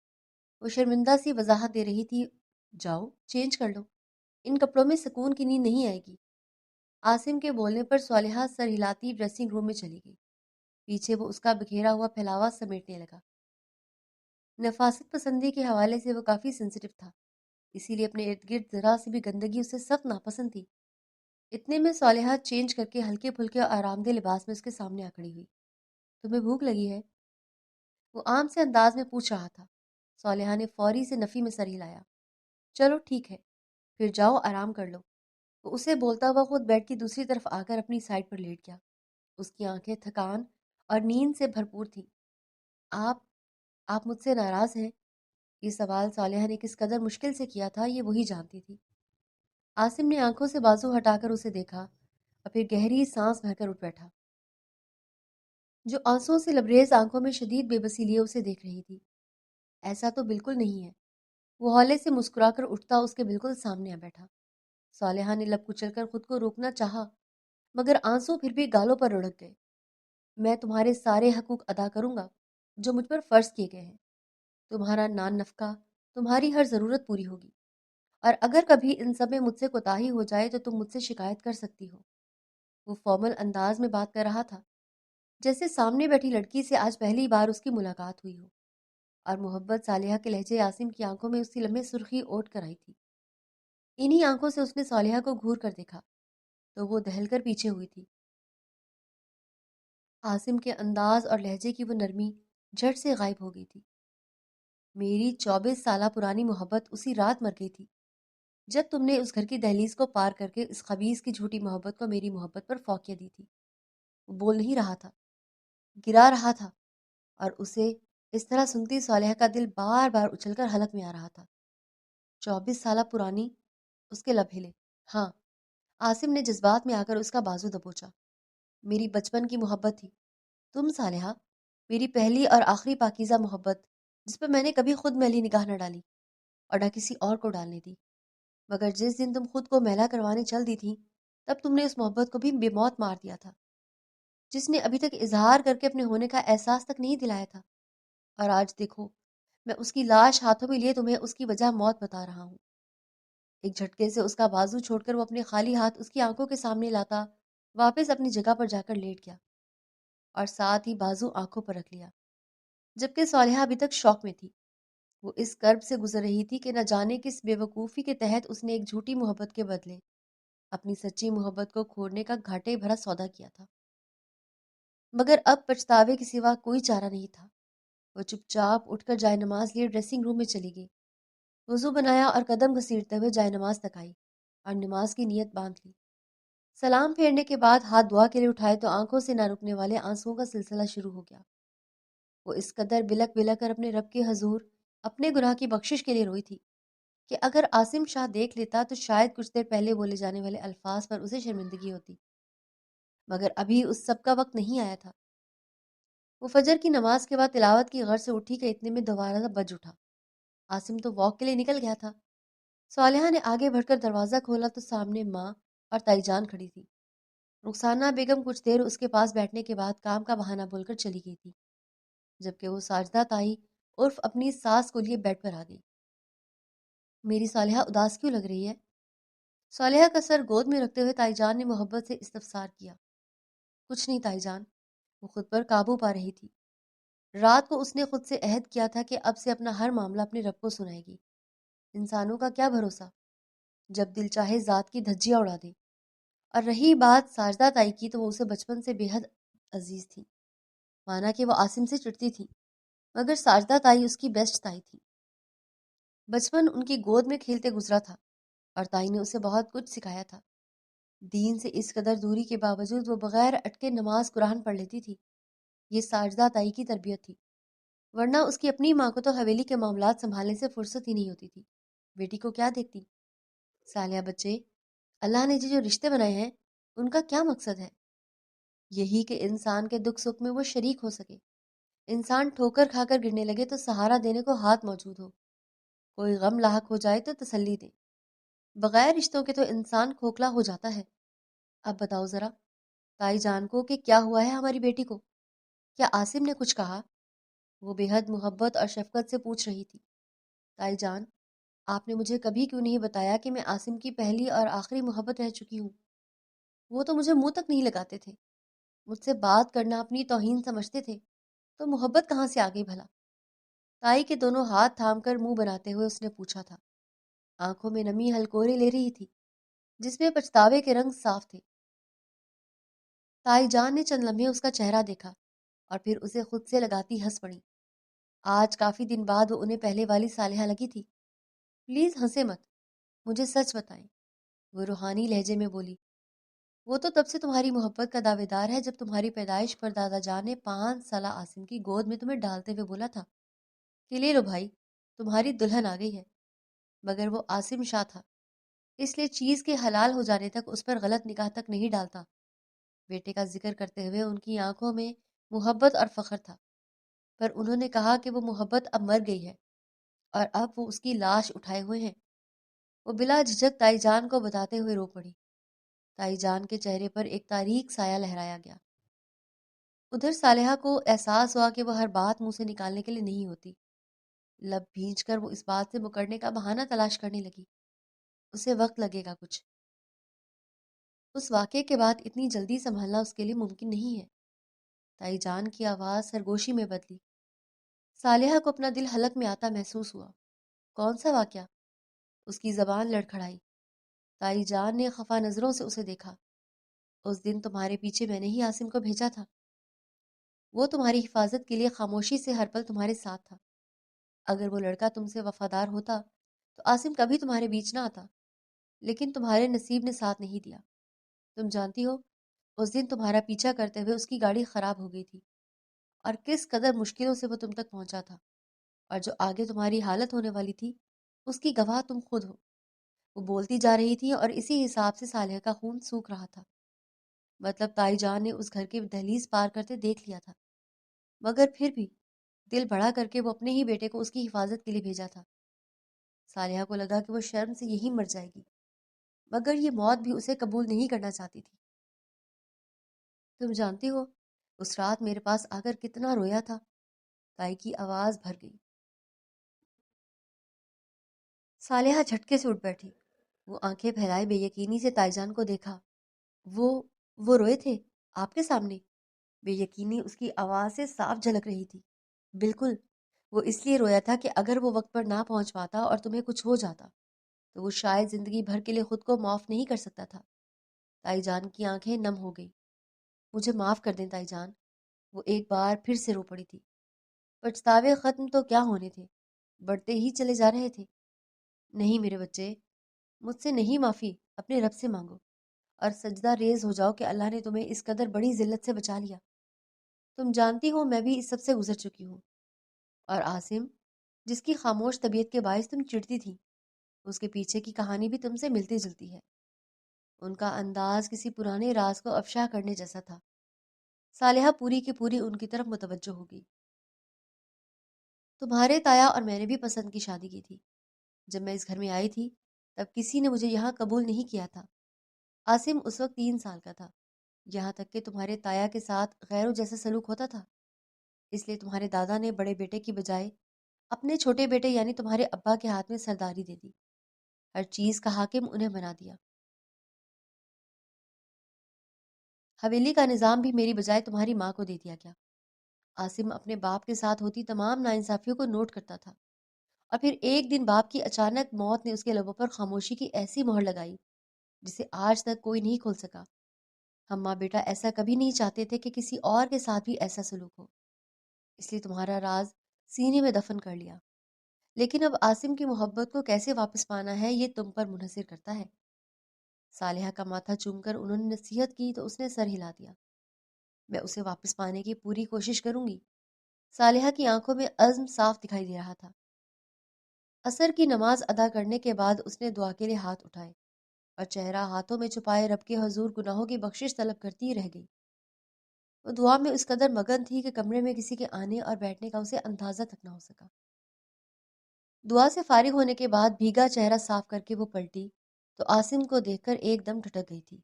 وہ شرمندہ سی وضاحت دے رہی تھی، جاؤ چینج کر لو، ان کپڑوں میں سکون کی نیند نہیں آئے گی۔ عاصم کے بولنے پر صالحہ سر ہلاتی ڈریسنگ روم میں چلی گئی۔ پیچھے وہ اس کا بکھیرا ہوا پھیلاوا سمیٹنے لگا۔ نفاست پسندی کے حوالے سے وہ کافی سینسیٹیو تھا، اسی لیے اپنے ارد گرد ذرا سی بھی گندگی اسے سخت ناپسند تھی۔ اتنے میں صالحہ چینج کر کے ہلکے پھلکے اور آرام دہ لباس میں اس کے سامنے آ کھڑی ہوئی۔ تمہیں بھوک لگی ہے؟ وہ عام سے انداز میں پوچھ رہا تھا۔ صالحہ نے فوری سے نفی میں سر ہلایا۔ چلو ٹھیک ہے، پھر جاؤ آرام کر لو۔ وہ اسے بولتا ہوا خود بیڈ کی دوسری طرف آ کر اپنی سائڈ پر لیٹ گیا۔ اس کی آنکھیں تھکان اور نیند سے بھرپور تھیں۔ آپ آپ مجھ سے ناراض ہیں؟ یہ سوال صالحہ نے کس قدر مشکل سے کیا تھا یہ وہی جانتی تھی۔ عاصم نے آنکھوں سے بازو ہٹا کر اسے دیکھا اور پھر گہری سانس بھر کر اٹھ بیٹھا، جو آنسوؤں سے لبریز آنکھوں میں شدید بے بسی لیے اسے دیکھ رہی تھی۔ ایسا تو بالکل نہیں ہے۔ وہ ہولے سے مسکرا کر اٹھتا اس کے بالکل سامنے آ بیٹھا۔ صالحہ نے لب کچل کر خود کو روکنا چاہا مگر آنسو پھر بھی گالوں پر لڑک گئے۔ میں تمہارے سارے حقوق ادا کروں گا جو مجھ پر فرض کیے گئے ہیں۔ تمہارا نان نفقہ، تمہاری ہر ضرورت پوری ہوگی، اور اگر کبھی ان سب میں مجھ سے کوتاہی ہو جائے تو تم مجھ سے شکایت کر سکتی ہو۔ وہ فارمل انداز میں بات کر رہا تھا، جیسے سامنے بیٹھی لڑکی سے آج پہلی بار اس کی ملاقات ہوئی ہو، اور محبت صالحہ کے لہجے عاصم کی آنکھوں میں اس کی لمحے سرخی اوٹ کر آئی تھی۔ انہی آنکھوں سے اس نے صالحہ کو گھور کر دیکھا تو وہ دہل کر پیچھے ہوئی تھی۔ عاصم کے انداز اور لہجے کی وہ نرمی جھٹ سے غائب ہو گئی تھی۔ میری 24 سالہ پرانی محبت اسی رات مر گئی تھی جب تم نے اس گھر کی دہلیز کو پار کر کے اس خبیث کی جھوٹی محبت کو میری محبت پر فوقیت دی تھی۔ وہ بول نہیں رہا تھا، گرا رہا تھا، اور اسے اس طرح سنتی صالحہ کا دل بار بار اچھل کر حلق میں آ رہا تھا۔ 24 سالہ پرانی، اس کے لب ہلے۔ ہاں، عاصم نے جذبات میں آ کر اس کا بازو دبوچا۔ میری بچپن کی محبت تھی تم صالحہ، میری پہلی اور آخری پاکیزہ محبت، جس پر میں نے کبھی خود میلی نگاہ نہ ڈالی اور نہ کسی اور کو ڈالنے دی۔ مگر جس دن تم خود کو میلا کروانے چل دی تھی تب تم نے اس محبت کو بھی بے موت مار دیا تھا، جس نے ابھی تک اظہار کر کے اپنے ہونے کا احساس تک نہیں دلایا تھا۔ اور آج دیکھو، میں اس کی لاش ہاتھوں میں لیے تمہیں اس کی وجہ موت بتا رہا ہوں۔ ایک جھٹکے سے اس کا بازو چھوڑ کر وہ اپنے خالی ہاتھ اس کی آنکھوں کے سامنے لاتا واپس اپنی جگہ پر جا کر لیٹ گیا، اور ساتھ ہی بازو آنکھوں پر رکھ لیا، جبکہ صالحہ ابھی تک شوق میں تھی۔ وہ اس کرب سے گزر رہی تھی کہ نہ جانے کس بے وقوفی کے تحت اس نے ایک جھوٹی محبت کے بدلے اپنی سچی محبت کو کھوڑنے کا گھاٹے بھرا سودا کیا تھا۔ مگر اب پچھتاوے کے سوا کوئی چارہ نہیں تھا۔ وہ چپ چاپ اٹھ کر جائے نماز لیے ڈریسنگ روم میں چلی گئی، وضو بنایا اور قدم گھسیٹتے ہوئے جائے نماز تک آئی اور نماز کی نیت باندھ لی۔ سلام پھیرنے کے بعد ہاتھ دعا کے لیے اٹھائے تو آنکھوں سے نہ رکنے والے آنسوؤں کا سلسلہ شروع ہو گیا۔ وہ اس قدر بلک بلک کر اپنے رب کے حضور اپنے گناہ کی بخشش کے لیے روئی تھی کہ اگر عاصم شاہ دیکھ لیتا تو شاید کچھ دیر پہلے بولے جانے والے الفاظ پر اسے شرمندگی ہوتی، مگر ابھی اس سب کا وقت نہیں آیا تھا۔ وہ فجر کی نماز کے بعد تلاوت کی غرض سے اٹھی کہ اتنے میں دوبارہ بج اٹھا۔ عاصم تو واک کے لیے نکل گیا تھا۔ صالحہ نے آگے بڑھ کر دروازہ کھولا تو سامنے ماں اور تائی جان کھڑی تھی۔ رخسانہ بیگم کچھ دیر اس کے پاس بیٹھنے کے بعد کام کا بہانہ بول کر چلی گئی تھی، جبکہ وہ ساجدہ تائی عرف اپنی ساس کو لیے بیڈ پر آ گئی۔ میری صالحہ اداس کیوں لگ رہی ہے؟ صالحہ کا سر گود میں رکھتے ہوئے تائی جان نے محبت سے استفسار کیا۔ کچھ نہیں تائی جان، وہ خود پر قابو پا رہی تھی۔ رات کو اس نے خود سے عہد کیا تھا کہ اب سے اپنا ہر معاملہ اپنے رب کو سنائے گی۔ انسانوں کا کیا بھروسہ، جب دل چاہے ذات کی دھجیاں اڑا دے۔ اور رہی بات ساجدہ تائی کی تو وہ اسے بچپن سے بے حد عزیز تھی، مانا کہ وہ عاصم سے چڑتی تھی، مگر ساجدہ تائی اس کی بیسٹ تائی تھی۔ بچپن ان کی گود میں کھیلتے گزرا تھا اور تائی نے اسے بہت کچھ سکھایا تھا۔ دین سے اس قدر دوری کے باوجود وہ بغیر اٹکے نماز قرآن پڑھ لیتی تھی۔ یہ ساجدہ تائی کی تربیت تھی، ورنہ اس کی اپنی ماں کو تو حویلی کے معاملات سنبھالنے سے فرصت ہی نہیں ہوتی تھی۔ بیٹی کو کیا دیکھتی؟ صالحہ بچے، اللہ نے جو رشتے بنائے ہیں ان کا کیا مقصد ہے؟ یہی کہ انسان کے دکھ سکھ میں وہ شریک ہو سکے۔ انسان ٹھوکر کھا کر گرنے لگے تو سہارا دینے کو ہاتھ موجود ہو، کوئی غم لاحق ہو جائے تو تسلی دے۔ بغیر رشتوں کے تو انسان کھوکھلا ہو جاتا ہے۔ اب بتاؤ ذرا تائی جان کو کہ کیا ہوا ہے ہماری بیٹی کو؟ کیا عاصم نے کچھ کہا؟ وہ بے حد محبت اور شفقت سے پوچھ رہی تھی۔ تائی جان، آپ نے مجھے کبھی کیوں نہیں بتایا کہ میں عاصم کی پہلی اور آخری محبت رہ چکی ہوں؟ وہ تو مجھے منہ تک نہیں لگاتے تھے، مجھ سے بات کرنا اپنی توہین سمجھتے تھے، تو محبت کہاں سے آ گئی بھلا؟ تائی کے دونوں ہاتھ تھام کر منہ بناتے ہوئے اس نے پوچھا تھا۔ آنکھوں میں نمی ہلکورے لے رہی تھی، جس میں پچھتاوے کے رنگ صاف تھے۔ تائی جان نے چند لمحے اس کا چہرہ دیکھا اور پھر اسے خود سے لگاتی ہنس پڑی۔ آج کافی دن بعد وہ انہیں پہلے والی صالحہ لگی تھی۔ پلیز ہنسے مت، مجھے سچ بتائیں، وہ روحانی لہجے میں بولی۔ وہ تو تب سے تمہاری محبت کا دعوے دار ہے جب تمہاری پیدائش پر دادا جان نے 5 سالہ عاصم کی گود میں تمہیں ڈالتے ہوئے بولا تھا کہ لے لو بھائی، تمہاری دلہن آ گئی ہے۔ مگر وہ عاصم شاہ تھا، اس لیے چیز کے حلال ہو جانے تک اس پر غلط نگاہ تک نہیں ڈالتا۔ بیٹے کا ذکر کرتے ہوئے ان کی آنکھوں میں محبت اور فخر تھا، پر انہوں نے کہا کہ وہ محبت اب مر گئی ہے اور اب وہ اس کی لاش اٹھائے ہوئے ہیں۔ وہ بلا جھجک تائی جان کو بتاتے ہوئے رو پڑی۔ تائی جان کے چہرے پر ایک تاریک سایہ لہرایا گیا۔ ادھر صالحہ کو احساس ہوا کہ وہ ہر بات منہ سے نکالنے کے لیے نہیں ہوتی۔ لب بھینچ کر وہ اس بات سے مکرنے کا بہانہ تلاش کرنے لگی۔ اسے وقت لگے گا کچھ۔ اس واقعے کے بعد اتنی جلدی سنبھلنا اس کے لیے ممکن نہیں ہے۔ تائی جان کی آواز سرگوشی میں بدلی۔ صالحہ کو اپنا دل حلق میں آتا محسوس ہوا۔ کون سا واقعہ؟ اس کی زبان لڑکھڑائی۔ تائی جان نے خفا نظروں سے اسے دیکھا۔ اس دن تمہارے پیچھے میں نے ہی عاصم کو بھیجا تھا۔ وہ تمہاری حفاظت کے لیے خاموشی سے ہر پل تمہارے ساتھ تھا۔ اگر وہ لڑکا تم سے وفادار ہوتا تو عاصم کبھی تمہارے بیچ نہ آتا، لیکن تمہارے نصیب نے ساتھ نہیں دیا۔ تم جانتی ہو، اس دن تمہارا پیچھا کرتے ہوئے اس کی گاڑی خراب ہو گئی تھی، اور کس قدر مشکلوں سے وہ تم تک پہنچا تھا، اور جو آگے تمہاری حالت ہونے والی تھی اس کی گواہ تم خود ہو۔ وہ بولتی جا رہی تھی اور اسی حساب سے صالحہ کا خون سوکھ رہا تھا۔ مطلب تائی جان نے اس گھر کی دہلیز پار کرتے دیکھ لیا تھا، مگر پھر بھی دل بڑا کر کے وہ اپنے ہی بیٹے کو اس کی حفاظت کے لیے بھیجا تھا۔ صالحہ کو لگا کہ وہ شرم سے یہی مر جائے گی، مگر یہ موت بھی اسے قبول نہیں کرنا چاہتی تھی۔ تم جانتی ہو اس رات میرے پاس آ کر کتنا رویا تھا؟ تائی کی آواز بھر گئی۔ صالحہ جھٹکے سے اٹھ بیٹھی۔ وہ آنکھیں پھیلائے بے یقینی سے تائی جان کو دیکھا۔ وہ وہ روئے تھے آپ کے سامنے؟ بے یقینی اس کی آواز سے صاف جھلک رہی تھی۔ بالکل، وہ اس لیے رویا تھا کہ اگر وہ وقت پر نہ پہنچ پاتا اور تمہیں کچھ ہو جاتا تو وہ شاید زندگی بھر کے لیے خود کو معاف نہیں کر سکتا تھا۔ تائی جان کی آنکھیں نم ہو گئی۔ مجھے معاف کر دیں تائی جان، وہ ایک بار پھر سے رو پڑی تھی۔ پچھتاوے ختم تو کیا ہونے تھے، بڑھتے ہی چلے جا رہے تھے۔ نہیں میرے بچے، مجھ سے نہیں معافی، اپنے رب سے مانگو، اور سجدہ ریز ہو جاؤ کہ اللہ نے تمہیں اس قدر بڑی ذلت سے بچا لیا۔ تم جانتی ہو میں بھی اس سب سے گزر چکی ہوں، اور عاصم، جس کی خاموش طبیعت کے باعث تم چڑھتی تھی، اس کے پیچھے کی کہانی بھی تم سے ملتی جلتی ہے۔ ان کا انداز کسی پرانے راز کو افشا کرنے جیسا تھا۔ صالحہ پوری کی پوری ان کی طرف متوجہ ہوگی۔ تمہارے تایا اور میں نے بھی پسند کی شادی کی تھی۔ جب میں اس گھر میں آئی تھی تب کسی نے مجھے یہاں قبول نہیں کیا تھا۔ عاصم اس وقت 3 سال کا تھا، یہاں تک کہ تمہارے تایا کے ساتھ غیروں جیسا سلوک ہوتا تھا۔ اس لیے تمہارے دادا نے بڑے بیٹے کی بجائے اپنے چھوٹے بیٹے یعنی تمہارے ابا کے ہاتھ میں سرداری دے دی، ہر چیز کا حاکم انہیں بنا دیا۔ حویلی کا نظام بھی میری بجائے تمہاری ماں کو دے دیا گیا۔ عاصم اپنے باپ کے ساتھ ہوتی تمام ناانصافیوں کو نوٹ کرتا تھا، اور پھر ایک دن باپ کی اچانک موت نے اس کے لبوں پر خاموشی کی ایسی مہر لگائی جسے آج تک کوئی نہیں کھول سکا۔ ہم ماں بیٹا ایسا کبھی نہیں چاہتے تھے کہ کسی اور کے ساتھ بھی ایسا سلوک ہو، اس لیے تمہارا راز سینے میں دفن کر لیا۔ لیکن اب عاصم کی محبت کو کیسے واپس پانا ہے یہ تم پر منحصر کرتا ہے۔ صالحہ کا ماتھا چوم کر انہوں نے نصیحت کی تو اس نے سر ہلا دیا۔ میں اسے واپس پانے کی پوری کوشش کروں گی۔ صالحہ کی آنکھوں میں عزم صاف دکھائی دے رہا تھا۔ عصر کی نماز ادا کرنے کے بعد اس نے دعا کے لیے ہاتھ اٹھائے اور چہرہ ہاتھوں میں چھپائے رب کے حضور گناہوں کی بخشش طلب کرتی رہ گئی۔ وہ دعا میں اس قدر مگن تھی کہ کمرے میں کسی کے آنے اور بیٹھنے کا اسے اندازہ تک نہ ہو سکا۔ دعا سے فارغ ہونے کے بعد بھیگا چہرہ صاف کر کے وہ پلٹی تو عاصم کو دیکھ کر ایک دم ٹھٹک گئی تھی،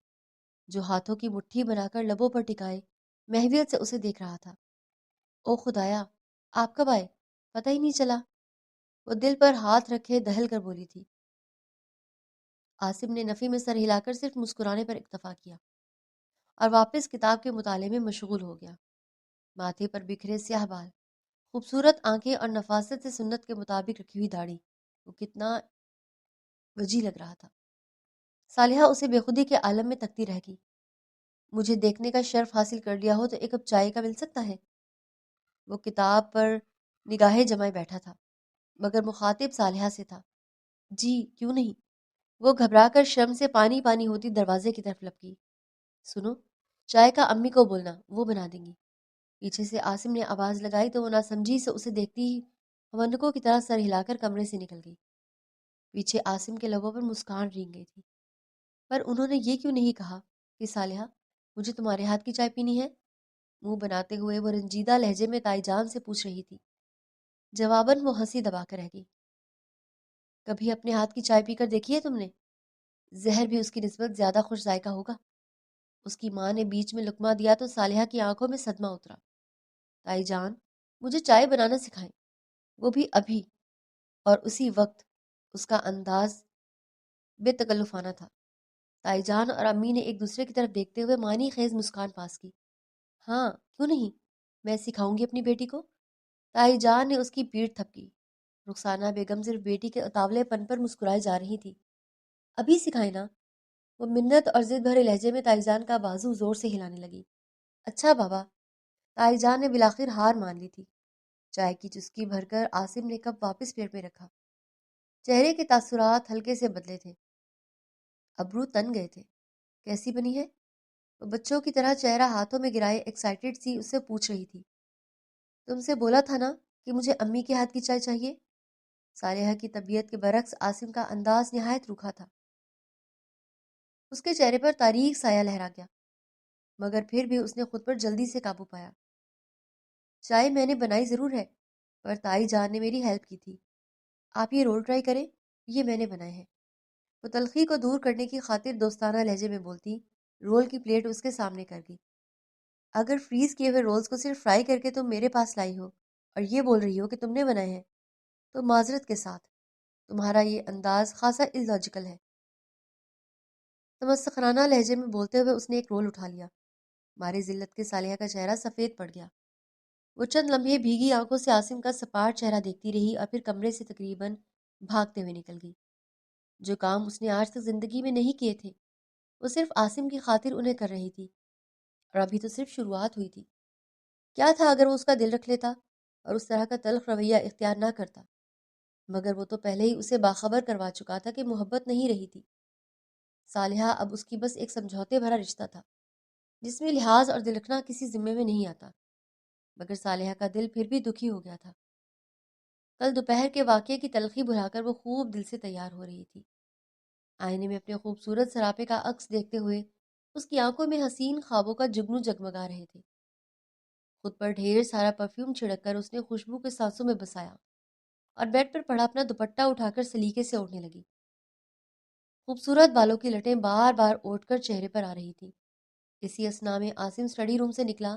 جو ہاتھوں کی مٹھی بنا کر لبوں پر ٹکائے محویت سے اسے دیکھ رہا تھا۔ او خدایا، آپ کب آئے؟ پتہ ہی نہیں چلا، وہ دل پر ہاتھ رکھے دہل کر بولی تھی۔ عاصم نے نفی میں سر ہلا کر صرف مسکرانے پر اکتفا کیا اور واپس کتاب کے مطالعے میں مشغول ہو گیا۔ ماتھے پر بکھرے سیاہ بال، خوبصورت آنکھیں اور نفاست سے سنت کے مطابق رکھی ہوئی داڑھی، وہ کتنا وجی لگ رہا تھا۔ صالحہ اسے بے خودی کے عالم میں تکتی رہ گئی۔ مجھے دیکھنے کا شرف حاصل کر لیا ہو تو ایک کپ چائے کا مل سکتا ہے؟ وہ کتاب پر نگاہیں جمائے بیٹھا تھا، مگر مخاطب صالحہ سے تھا۔ جی کیوں نہیں؟ وہ گھبرا کر شرم سے پانی پانی ہوتی دروازے کی طرف لپکی۔ سنو، چائے کا امی کو بولنا، وہ بنا دیں گی۔ پیچھے سے عاصم نے آواز لگائی تو وہ ناسمجھی سے اسے دیکھتی ہی حمنکوں کی طرح سر ہلا کر کمرے سے نکل گئی۔ پیچھے عاصم کے لبوں پر مسکان رینگ گئی تھی، پر انہوں نے یہ کیوں نہیں کہا کہ صالحہ مجھے تمہارے ہاتھ کی چائے پینی ہے؟ منہ بناتے ہوئے وہ رنجیدہ لہجے میں تائی جان سے پوچھ رہی تھی۔ جواباً وہ ہنسی دبا کر رہ گئی۔ کبھی اپنے ہاتھ کی چائے پی کر دیکھی ہے تم نے؟ زہر بھی اس کی نسبت زیادہ خوش ذائقہ ہوگا۔ اس کی ماں نے بیچ میں لقمہ دیا تو صالحہ کی آنکھوں میں صدمہ اترا۔ تائی جان، مجھے چائے بنانا سکھائیں، وہ بھی ابھی۔ اور اسی وقت اس کا انداز بے تکلفانہ تھا۔ تائی جان اور امی نے ایک دوسرے کی طرف دیکھتے ہوئے معنی خیز مسکان پاس کی۔ ہاں کیوں نہیں، میں سکھاؤں گی اپنی بیٹی کو۔ تائی جان نے اس کی پیٹھ تھپکی۔ رخسانہ بیگم صرف بیٹی کے اتاولے پن پر مسکرائے جا رہی تھی۔ ابھی سکھائے نا؟ وہ منت اور ضد بھرے لہجے میں تائی جان کا بازو زور سے ہلانے لگی۔ اچھا بابا۔ تائی جان نے بالآخر ہار مان لی تھی۔ چائے کی چسکی بھر کر عاصم نے کپ واپس پلیٹ میں رکھا۔ چہرے کے تاثرات ہلکے سے بدلے تھے، ابرو تن گئے تھے۔ کیسی بنی ہے؟ وہ بچوں کی طرح چہرہ ہاتھوں میں گرائے ایکسائٹڈ سی اس سے پوچھ رہی تھی۔ تم سے بولا تھا نا کہ مجھے امی کے ہاتھ کی چائے چاہیے؟ صالحہ کی طبیعت کے برعکس عاصم کا انداز نہایت روکھا تھا۔ اس کے چہرے پر تاریک سایہ لہرا گیا، مگر پھر بھی اس نے خود پر جلدی سے قابو پایا۔ چائے میں نے بنائی ضرور ہے، پر تائی جان نے میری ہیلپ کی تھی۔ آپ یہ رول ٹرائی کریں، یہ میں نے بنائے ہیں۔ وہ تلخی کو دور کرنے کی خاطر دوستانہ لہجے میں بولتی رول کی پلیٹ اس کے سامنے کر گئی۔ اگر فریز کیے ہوئے رولز کو صرف فرائی کر کے تم میرے پاس لائی ہو اور یہ بول رہی ہو کہ تم نے بنائے ہیں تو معذرت کے ساتھ تمہارا یہ انداز خاصا اللاجیکل ہے۔ تمسخرانہ لہجے میں بولتے ہوئے اس نے ایک رول اٹھا لیا۔ مارے ذلت کے صالحہ کا چہرہ سفید پڑ گیا۔ وہ چند لمحے بھیگی آنکھوں سے عاصم کا سپاٹ چہرہ دیکھتی رہی اور پھر کمرے سے تقریباً بھاگتے ہوئے نکل گئی۔ جو کام اس نے آج تک زندگی میں نہیں کیے تھے وہ صرف عاصم کی خاطر انہیں کر رہی تھی، اور ابھی تو صرف شروعات ہوئی تھی۔ کیا تھا اگر وہ اس کا دل رکھ لیتا اور اس طرح کا تلخ رویہ اختیار نہ کرتا؟ مگر وہ تو پہلے ہی اسے باخبر کروا چکا تھا کہ محبت نہیں رہی تھی۔ صالحہ اب اس کی بس ایک سمجھوتے بھرا رشتہ تھا جس میں لحاظ اور دل رکھنا کسی ذمے میں نہیں آتا، مگر صالحہ کا دل پھر بھی دکھی ہو گیا تھا۔ کل دوپہر کے واقعے کی تلخی بھلا کر وہ خوب دل سے تیار ہو رہی تھی۔ آئینے میں اپنے خوبصورت سراپے کا عکس دیکھتے ہوئے اس کی آنکھوں میں حسین خوابوں کا جگنو جگمگا رہے تھے۔ خود پر ڈھیر سارا پرفیوم چھڑک کر اس نے خوشبو کے سانسوں میں بسایا اور بیڈ پر پڑا اپنا دوپٹہ اٹھا کر سلیقے سے اوڑھنے لگی۔ خوبصورت بالوں کی لٹیں بار بار اوٹ کر چہرے پر آ رہی تھی۔ اسی اسنا میں عاصم اسٹڈی روم سے نکلا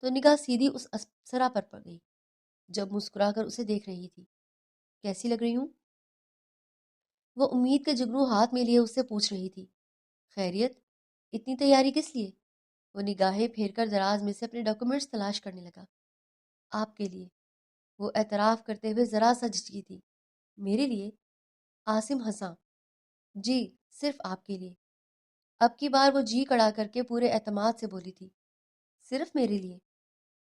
تو نگاہ سیدھی اس اپسرا پر پڑ گئی جب مسکرا کر اسے دیکھ رہی تھی۔ کیسی لگ رہی ہوں؟ وہ امید کے جگنو ہاتھ میں لیے اس سے پوچھ رہی تھی۔ خیریت؟ اتنی تیاری کس لیے؟ وہ نگاہیں پھیر کر دراز میں سے اپنے ڈاکومنٹس تلاش کرنے لگا۔ آپ کے لیے، وہ اعتراف کرتے ہوئے ذرا سا جھجکی تھی۔ میرے لیے؟ عاصم ہنسا۔ جی، صرف آپ کے لیے۔ اب کی بار وہ جی کڑا کر کے پورے اعتماد سے بولی تھی۔ صرف میرے لیے؟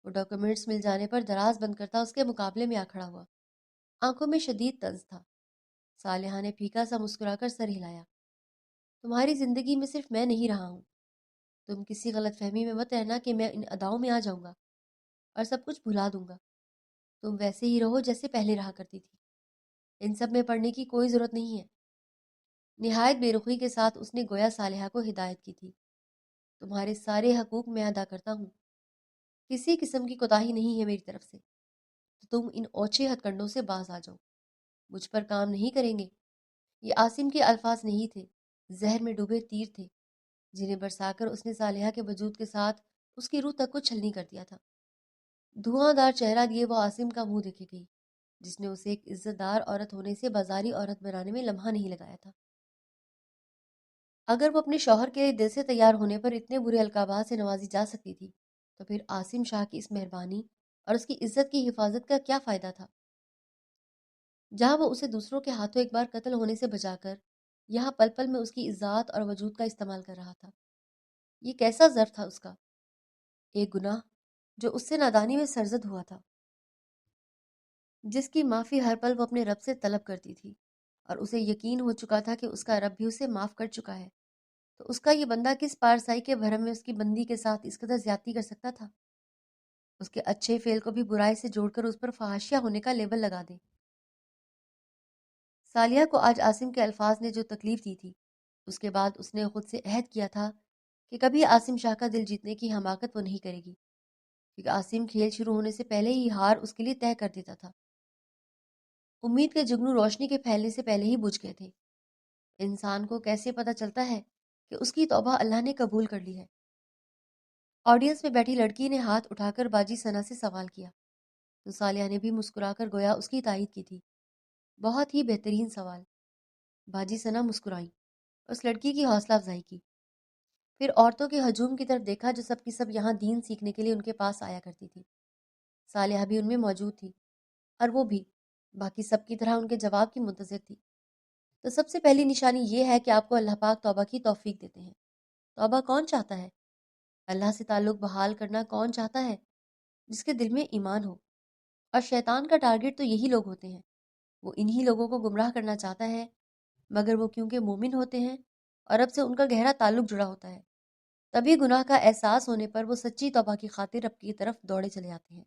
وہ ڈاکومنٹس مل جانے پر دراز بند کرتا اس کے مقابلے میں آ کھڑا ہوا۔ آنکھوں میں شدید طنز تھا۔ صالحہ نے پھیکا سا مسکرا کر سر ہلایا۔ تمہاری زندگی میں صرف میں نہیں رہا ہوں۔ تم کسی غلط فہمی میں مت رہنا کہ میں ان اداؤں میں آ جاؤں گا اور سب کچھ بھلا دوں گا۔ تم ویسے ہی رہو جیسے پہلے رہا کرتی تھی۔ ان سب میں پڑھنے کی کوئی ضرورت نہیں ہے۔ نہایت بے رخی کے ساتھ اس نے گویا صالحہ کو ہدایت کی تھی۔ تمہارے سارے حقوق میں ادا کرتا ہوں، کسی قسم کی کوتاہی نہیں ہے میری طرف سے، تو تم ان اوچھے ہتھ کنڈوں سے باز آ جاؤ۔ مجھ پر کام نہیں کریں گے۔ یہ عاصم کے الفاظ نہیں تھے، زہر میں ڈوبے تیر تھے جنہیں برسا کر اس نے صالحہ کے وجود کے ساتھ اس کی روح تک کو چھلنی کر دیا تھا۔ دھواں دار چہرہ لیے وہ عاصم کا منہ دیکھے گئی جس نے اسے ایک عزت دار عورت ہونے سے بازاری عورت بنانے میں لمحہ نہیں لگایا تھا۔ اگر وہ اپنے شوہر کے دل سے تیار ہونے پر اتنے برے القابات سے نوازی جا سکتی تھی تو پھر عاصم شاہ کی اس مہربانی اور اس کی عزت کی حفاظت کا کیا فائدہ تھا؟ جہاں وہ اسے دوسروں کے ہاتھوں ایک بار قتل ہونے سے بچا کر یہاں پل پل میں اس کی عزت اور وجود کا استعمال کر رہا تھا۔ یہ کیسا ظرف تھا اس کا؟ ایک گناہ جو اس سے نادانی میں سرزد ہوا تھا، جس کی معافی ہر پل وہ اپنے رب سے طلب کرتی تھی، اور اسے یقین ہو چکا تھا کہ اس کا رب بھی اسے معاف کر چکا ہے۔ تو اس کا یہ بندہ کس پارسائی کے بھرم میں اس کی بندی کے ساتھ اس قدر زیادتی کر سکتا تھا؟ اس کے اچھے فعل کو بھی برائی سے جوڑ کر اس پر فحاشیہ ہونے کا لیبل لگا دے۔ صالحہ کو آج عاصم کے الفاظ نے جو تکلیف دی تھی، اس کے بعد اس نے خود سے عہد کیا تھا کہ کبھی عاصم شاہ کا دل جیتنے کی حماقت وہ نہیں کرے گی، کیونکہ عاصم کھیل شروع ہونے سے پہلے ہی ہار اس کے لیے طے کر دیتا تھا۔ امید کے جگنو روشنی کے پھیلنے سے پہلے ہی بجھ گئے تھے۔ انسان کو کیسے پتہ چلتا ہے کہ اس کی توبہ اللہ نے قبول کر لی ہے؟ آڈینس میں بیٹھی لڑکی نے ہاتھ اٹھا کر باجی ثنا سے سوال کیا تو صالحہ نے بھی مسکرا کر گویا اس کی تائید کی تھی۔ بہت ہی بہترین سوال۔ باجی ثنا مسکرائیں، اس لڑکی کی حوصلہ افزائی کی، پھر عورتوں کے ہجوم کی طرف دیکھا جو سب کی سب یہاں دین سیکھنے کے لیے ان کے پاس آیا کرتی تھی۔ صالحہ بھی ان میں موجود تھی اور وہ بھی باقی سب کی طرح ان کے جواب کی منتظر تھی۔ تو سب سے پہلی نشانی یہ ہے کہ آپ کو اللہ پاک توبہ کی توفیق دیتے ہیں۔ توبہ کون چاہتا ہے؟ اللہ سے تعلق بحال کرنا کون چاہتا ہے؟ جس کے دل میں ایمان ہو۔ اور شیطان کا ٹارگٹ تو یہی لوگ ہوتے ہیں۔ وہ انہی لوگوں کو گمراہ کرنا چاہتا ہے، مگر وہ کیونکہ مومن ہوتے ہیں اور رب سے ان کا گہرا تعلق جڑا ہوتا ہے، تبھی گناہ کا احساس ہونے پر وہ سچی توبہ کی خاطر رب کی طرف دوڑے چلے جاتے ہیں۔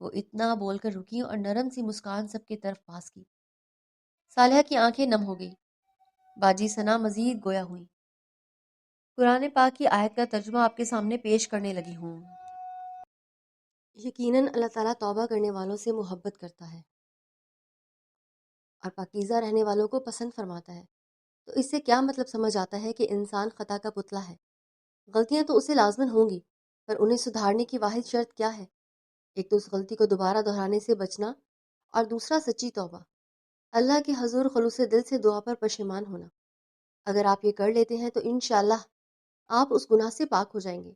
وہ اتنا بول کر رکی اور نرم سی مسکان سب کی طرف پاس کی۔ صالحہ کی آنکھیں نم ہو گئی۔ باجی ثنا مزید گویا ہوئی۔ قرآن پاک کی آیت کا ترجمہ آپ کے سامنے پیش کرنے لگی ہوں۔ یقیناً اللہ تعالیٰ توبہ کرنے والوں سے محبت کرتا ہے اور پاکیزہ رہنے والوں کو پسند فرماتا ہے۔ تو اس سے کیا مطلب سمجھ آتا ہے کہ انسان خطا کا پتلا ہے؟ غلطیاں تو اسے لازماً ہوں گی، پر انہیں سدھارنے کی واحد شرط کیا ہے؟ ایک تو اس غلطی کو دوبارہ دہرانے سے بچنا، اور دوسرا سچی توبہ، اللہ کے حضور خلوص دل سے دعا پر پشیمان ہونا۔ اگر آپ یہ کر لیتے ہیں تو انشاءاللہ آپ اس گناہ سے پاک ہو جائیں گے۔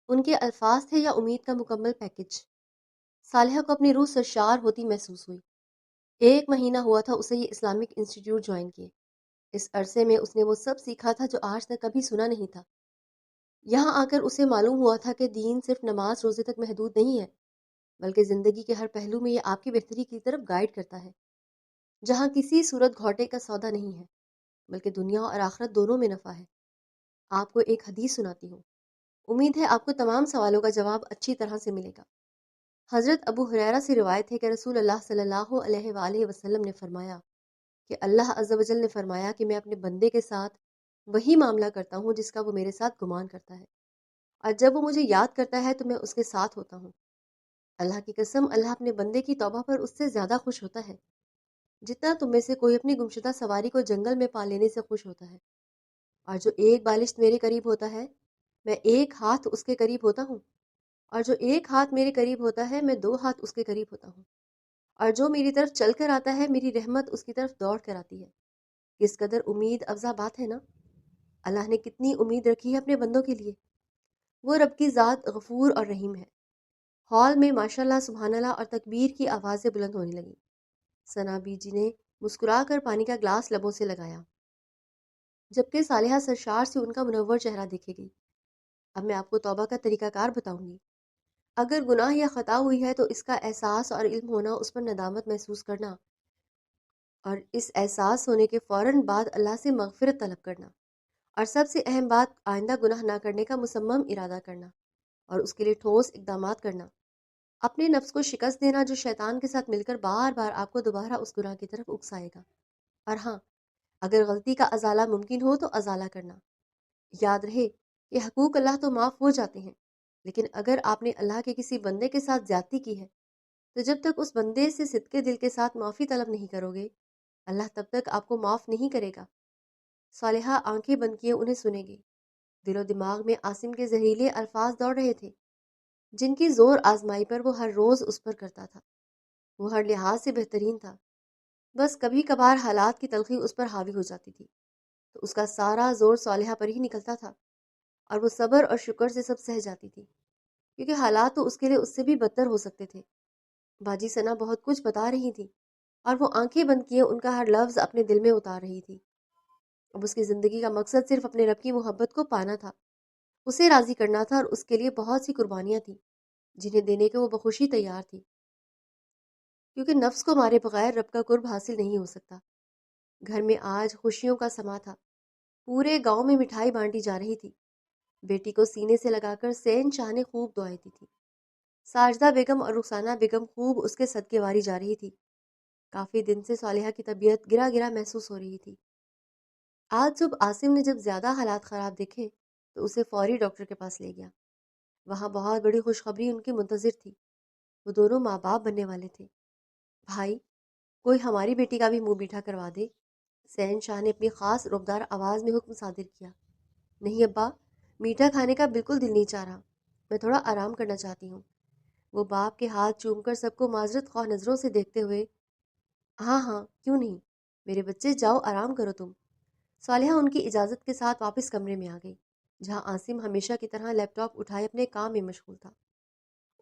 ان کے الفاظ تھے یا امید کا مکمل پیکج؟ صالحہ کو اپنی روح سرشار ہوتی محسوس ہوئی۔ 1 مہینہ ہوا تھا اسے یہ اسلامک انسٹیٹیوٹ جوائن کیے۔ اس عرصے میں اس نے وہ سب سیکھا تھا جو آج تک کبھی سنا نہیں تھا۔ یہاں آ کر اسے معلوم ہوا تھا کہ دین صرف نماز روزے تک محدود نہیں ہے، بلکہ زندگی کے ہر پہلو میں یہ آپ کی بہتری کی طرف گائیڈ کرتا ہے، جہاں کسی صورت گھاٹے کا سودا نہیں ہے۔ بلکہ دنیا اور آخرت دونوں میں نفع ہے۔ آپ کو ایک حدیث سناتی ہوں، امید ہے آپ کو تمام سوالوں کا جواب اچھی طرح سے ملے گا۔ حضرت ابو ہریرہ سے روایت ہے کہ رسول اللہ صلی اللہ علیہ وآلہ وسلم نے فرمایا کہ اللہ عز و جل نے فرمایا کہ میں اپنے بندے کے ساتھ وہی معاملہ کرتا ہوں جس کا وہ میرے ساتھ گمان کرتا ہے، اور جب وہ مجھے یاد کرتا ہے تو میں اس کے ساتھ ہوتا ہوں۔ اللہ کی قسم، اللہ اپنے بندے کی توبہ پر اس سے زیادہ خوش ہوتا ہے جتنا تم میں سے کوئی اپنی گمشدہ سواری کو جنگل میں پا لینے سے خوش ہوتا ہے۔ اور جو ایک بالشت میرے قریب ہوتا ہے میں ایک ہاتھ اس کے قریب ہوتا ہوں، اور جو ایک ہاتھ میرے قریب ہوتا ہے میں دو ہاتھ اس کے قریب ہوتا ہوں، اور جو میری طرف چل کر آتا ہے میری رحمت اس کی طرف دوڑ کر آتی ہے۔ کس قدر امید افزا بات ہے نا؟ اللہ نے کتنی امید رکھی ہے اپنے بندوں کے لیے۔ وہ رب کی ذات غفور اور رحیم ہے۔ ہال میں ماشاءاللہ، سبحان اللہ اور تکبیر کی آوازیں بلند ہونے لگیں۔ ثنا بی جی نے مسکرا کر پانی کا گلاس لبوں سے لگایا، جبکہ صالحہ سرشار سے ان کا منور چہرہ دیکھے گئی۔ اب میں آپ کو توبہ کا طریقہ کار بتاؤں گی۔ اگر گناہ یا خطا ہوئی ہے تو اس کا احساس اور علم ہونا، اس پر ندامت محسوس کرنا، اور اس احساس ہونے کے فوراً بعد اللہ سے مغفرت طلب کرنا، اور سب سے اہم بات آئندہ گناہ نہ کرنے کا مصمم ارادہ کرنا اور اس کے لیے ٹھوس اقدامات کرنا۔ اپنے نفس کو شکست دینا جو شیطان کے ساتھ مل کر بار بار آپ کو دوبارہ اس گناہ کی طرف اکسائے گا۔ اور ہاں، اگر غلطی کا ازالہ ممکن ہو تو ازالہ کرنا۔ یاد رہے کہ حقوق اللہ تو معاف ہو جاتے ہیں، لیکن اگر آپ نے اللہ کے کسی بندے کے ساتھ زیادتی کی ہے تو جب تک اس بندے سے صدقے دل کے ساتھ معافی طلب نہیں کرو گے، اللہ تب تک آپ کو معاف نہیں کرے گا۔ صالحہ آنکھیں بند کیے انہیں سنے گی۔ دل و دماغ میں عاصم کے زہریلے الفاظ دوڑ رہے تھے جن کی زور آزمائی پر وہ ہر روز اس پر کرتا تھا۔ وہ ہر لحاظ سے بہترین تھا، بس کبھی کبھار حالات کی تلخی اس پر حاوی ہو جاتی تھی تو اس کا سارا زور صالحہ پر ہی نکلتا تھا، اور وہ صبر اور شکر سے سب سہ جاتی تھی، کیونکہ حالات تو اس کے لیے اس سے بھی بدتر ہو سکتے تھے۔ باجی ثنا بہت کچھ بتا رہی تھی اور وہ آنکھیں بند کیے ان کا ہر لفظ اپنے دل میں اتار رہی تھی۔ اب اس کی زندگی کا مقصد صرف اپنے رب کی محبت کو پانا تھا، اسے راضی کرنا تھا، اور اس کے لیے بہت سی قربانیاں تھیں جنہیں دینے کے وہ بخوشی تیار تھی، کیونکہ نفس کو مارے بغیر رب کا قرب حاصل نہیں ہو سکتا۔ گھر میں آج خوشیوں کا سما تھا، پورے گاؤں میں مٹھائی بانٹی جا رہی تھی۔ بیٹی کو سینے سے لگا کر سین شاہ نے خوب دعائیں دی تھی۔ ساجدہ بیگم اور رخسانہ بیگم خوب اس کے صدقے واری جا رہی تھی۔ کافی دن سے صالحہ کی طبیعت گرا گرا محسوس ہو رہی تھی۔ آج صبح عاصم نے جب زیادہ حالات خراب دیکھے تو اسے فوری ڈاکٹر کے پاس لے گیا۔ وہاں بہت بڑی خوشخبری ان کی منتظر تھی۔ وہ دونوں ماں باپ بننے والے تھے۔ بھائی، کوئی ہماری بیٹی کا بھی منہ میٹھا کروا دے، سین شاہ نے اپنی خاص ربدار آواز میں حکم صادر کیا۔ نہیں ابا، میٹھا کھانے کا بالکل دل نہیں چاہ رہا، میں تھوڑا آرام کرنا چاہتی ہوں۔ وہ باپ کے ہاتھ چوم کر سب کو معذرت خواہ نظروں سے دیکھتے ہوئے، ہاں ہاں کیوں نہیں، میرے بچے جاؤ آرام کرو تم۔ صالحہ ان کی اجازت کے ساتھ واپس کمرے میں آ گئی، جہاں عاصم ہمیشہ کی طرح لیپ ٹاپ اٹھائے اپنے کام میں مشغول تھا۔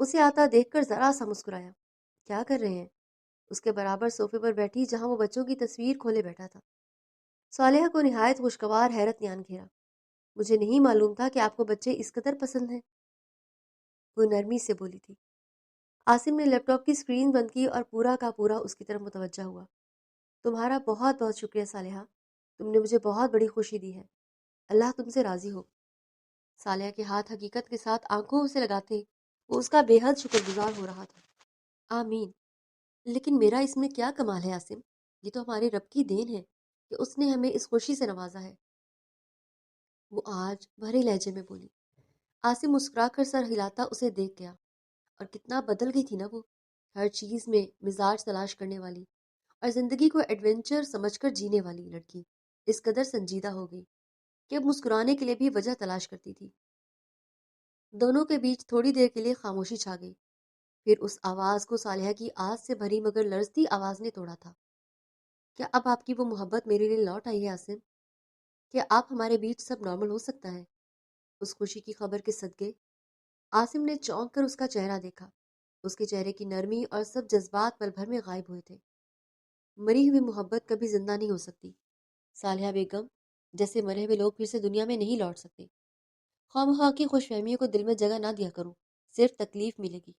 اسے آتا دیکھ کر ذرا سا مسکرایا۔ کیا کر رہے ہیں؟ اس کے برابر صوفے پر بیٹھی جہاں وہ بچوں کی تصویر کھولے بیٹھا تھا۔ صالحہ کو نہایت خوشگوار حیرت نیان گھیرا۔ مجھے نہیں معلوم تھا کہ آپ کو بچے اس قدر پسند ہیں، وہ نرمی سے بولی تھی۔ عاصم نے لیپ ٹاپ کی اسکرین بند کی اور پورا کا پورا اس کی طرف متوجہ ہوا۔ تمہارا بہت بہت شکریہ صالحہ، تم نے مجھے بہت بڑی خوشی دی ہے، اللہ تم سے راضی ہو۔ صالحہ کے ہاتھ حقیقت کے ساتھ آنکھوں سے لگاتے وہ اس کا بے حد شکر گزار ہو رہا تھا۔ آمین۔ لیکن میرا اس میں کیا کمال ہے عاصم؟ یہ تو ہمارے رب کی دین ہے کہ اس نے ہمیں اس خوشی سے نوازا ہے، وہ آج بھرے لہجے میں بولی۔ عاصم مسکرا کر سر ہلاتا اسے دیکھ گیا، اور کتنا بدل گئی تھی نا وہ، ہر چیز میں مزاج تلاش کرنے والی اور زندگی کو ایڈونچر سمجھ کر جینے والی لڑکی اس قدر سنجیدہ ہو گئی کہ اب مسکرانے کے لیے بھی وجہ تلاش کرتی تھی۔ دونوں کے بیچ تھوڑی دیر کے لیے خاموشی چھا گئی، پھر اس آواز کو صالحہ کی آس سے بھری مگر لرزتی آواز نے توڑا تھا۔ کیا اب آپ کی وہ محبت میرے لیے لوٹ آئی ہے عاصم؟ کیا آپ ہمارے بیچ سب نارمل ہو سکتا ہے؟ اس خوشی کی خبر کے صدقے عاصم نے چونک کر اس کا چہرہ دیکھا۔ اس کے چہرے کی نرمی اور سب جذبات پل بھر میں غائب ہوئے تھے۔ مری ہوئی محبت کبھی زندہ نہیں ہو سکتی صالحہ بیگم، جیسے مرے ہوئے لوگ پھر سے دنیا میں نہیں لوٹ سکتے۔ خواہ مخواہ کی خوش فہمیوں کو دل میں جگہ نہ دیا کرو، صرف تکلیف ملے گی۔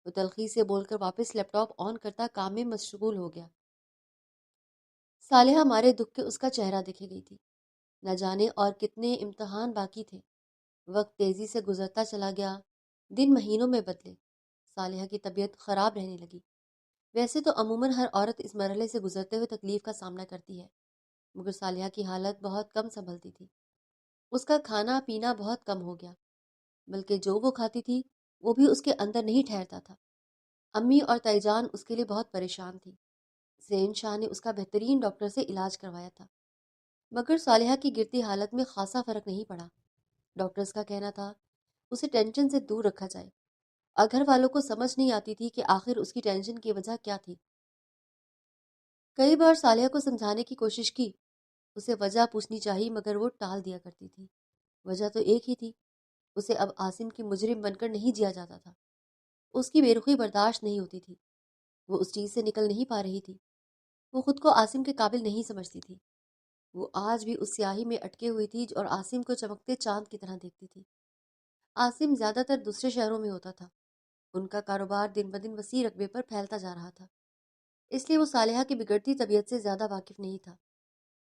وہ تلخی سے بول کر واپس لیپ ٹاپ آن کرتا کام میں مشغول ہو گیا۔ صالحہ مارے دکھ کے اس کا چہرہ دیکھے گئی تھی۔ نہ جانے اور کتنے امتحان باقی تھے۔ وقت تیزی سے گزرتا چلا گیا، دن مہینوں میں بدلے۔ صالحہ کی طبیعت خراب رہنے لگی۔ ویسے تو عموماً ہر عورت اس مرحلے سے گزرتے ہوئے تکلیف کا سامنا کرتی ہے، مگر صالحہ کی حالت بہت کم سنبھلتی تھی۔ اس کا کھانا پینا بہت کم ہو گیا، بلکہ جو وہ کھاتی تھی وہ بھی اس کے اندر نہیں ٹھہرتا تھا۔ امی اور تائی جان اس کے لیے بہت پریشان تھی۔ زین شاہ نے اس کا بہترین ڈاکٹر سے علاج کروایا تھا، مگر صالحہ کی گرتی حالت میں خاصا فرق نہیں پڑا۔ ڈاکٹرز کا کہنا تھا اسے ٹینشن سے دور رکھا جائے، اور گھر والوں کو سمجھ نہیں آتی تھی کہ آخر اس کی ٹینشن کی وجہ کیا تھی۔ کئی بار صالحہ کو سمجھانے کی کوشش کی، اسے وجہ پوچھنی چاہی، مگر وہ ٹال دیا کرتی تھی۔ وجہ تو ایک ہی تھی، اسے اب عاصم کی مجرم بن کر نہیں جیا جاتا تھا۔ اس کی بے رخی برداشت نہیں ہوتی تھی، وہ اس چیز سے نکل نہیں پا رہی تھی۔ وہ خود کو عاصم کے قابل نہیں سمجھتی تھی۔ وہ آج بھی اس سیاہی میں اٹکے ہوئی تھی اور عاصم کو چمکتے چاند کی طرح دیکھتی تھی۔ عاصم زیادہ تر دوسرے شہروں میں ہوتا تھا، ان کا کاروبار دن بدن وسیع رقبے پر پھیلتا جا رہا تھا، اس لیے وہ صالحہ کی بگڑتی طبیعت سے زیادہ واقف نہیں تھا۔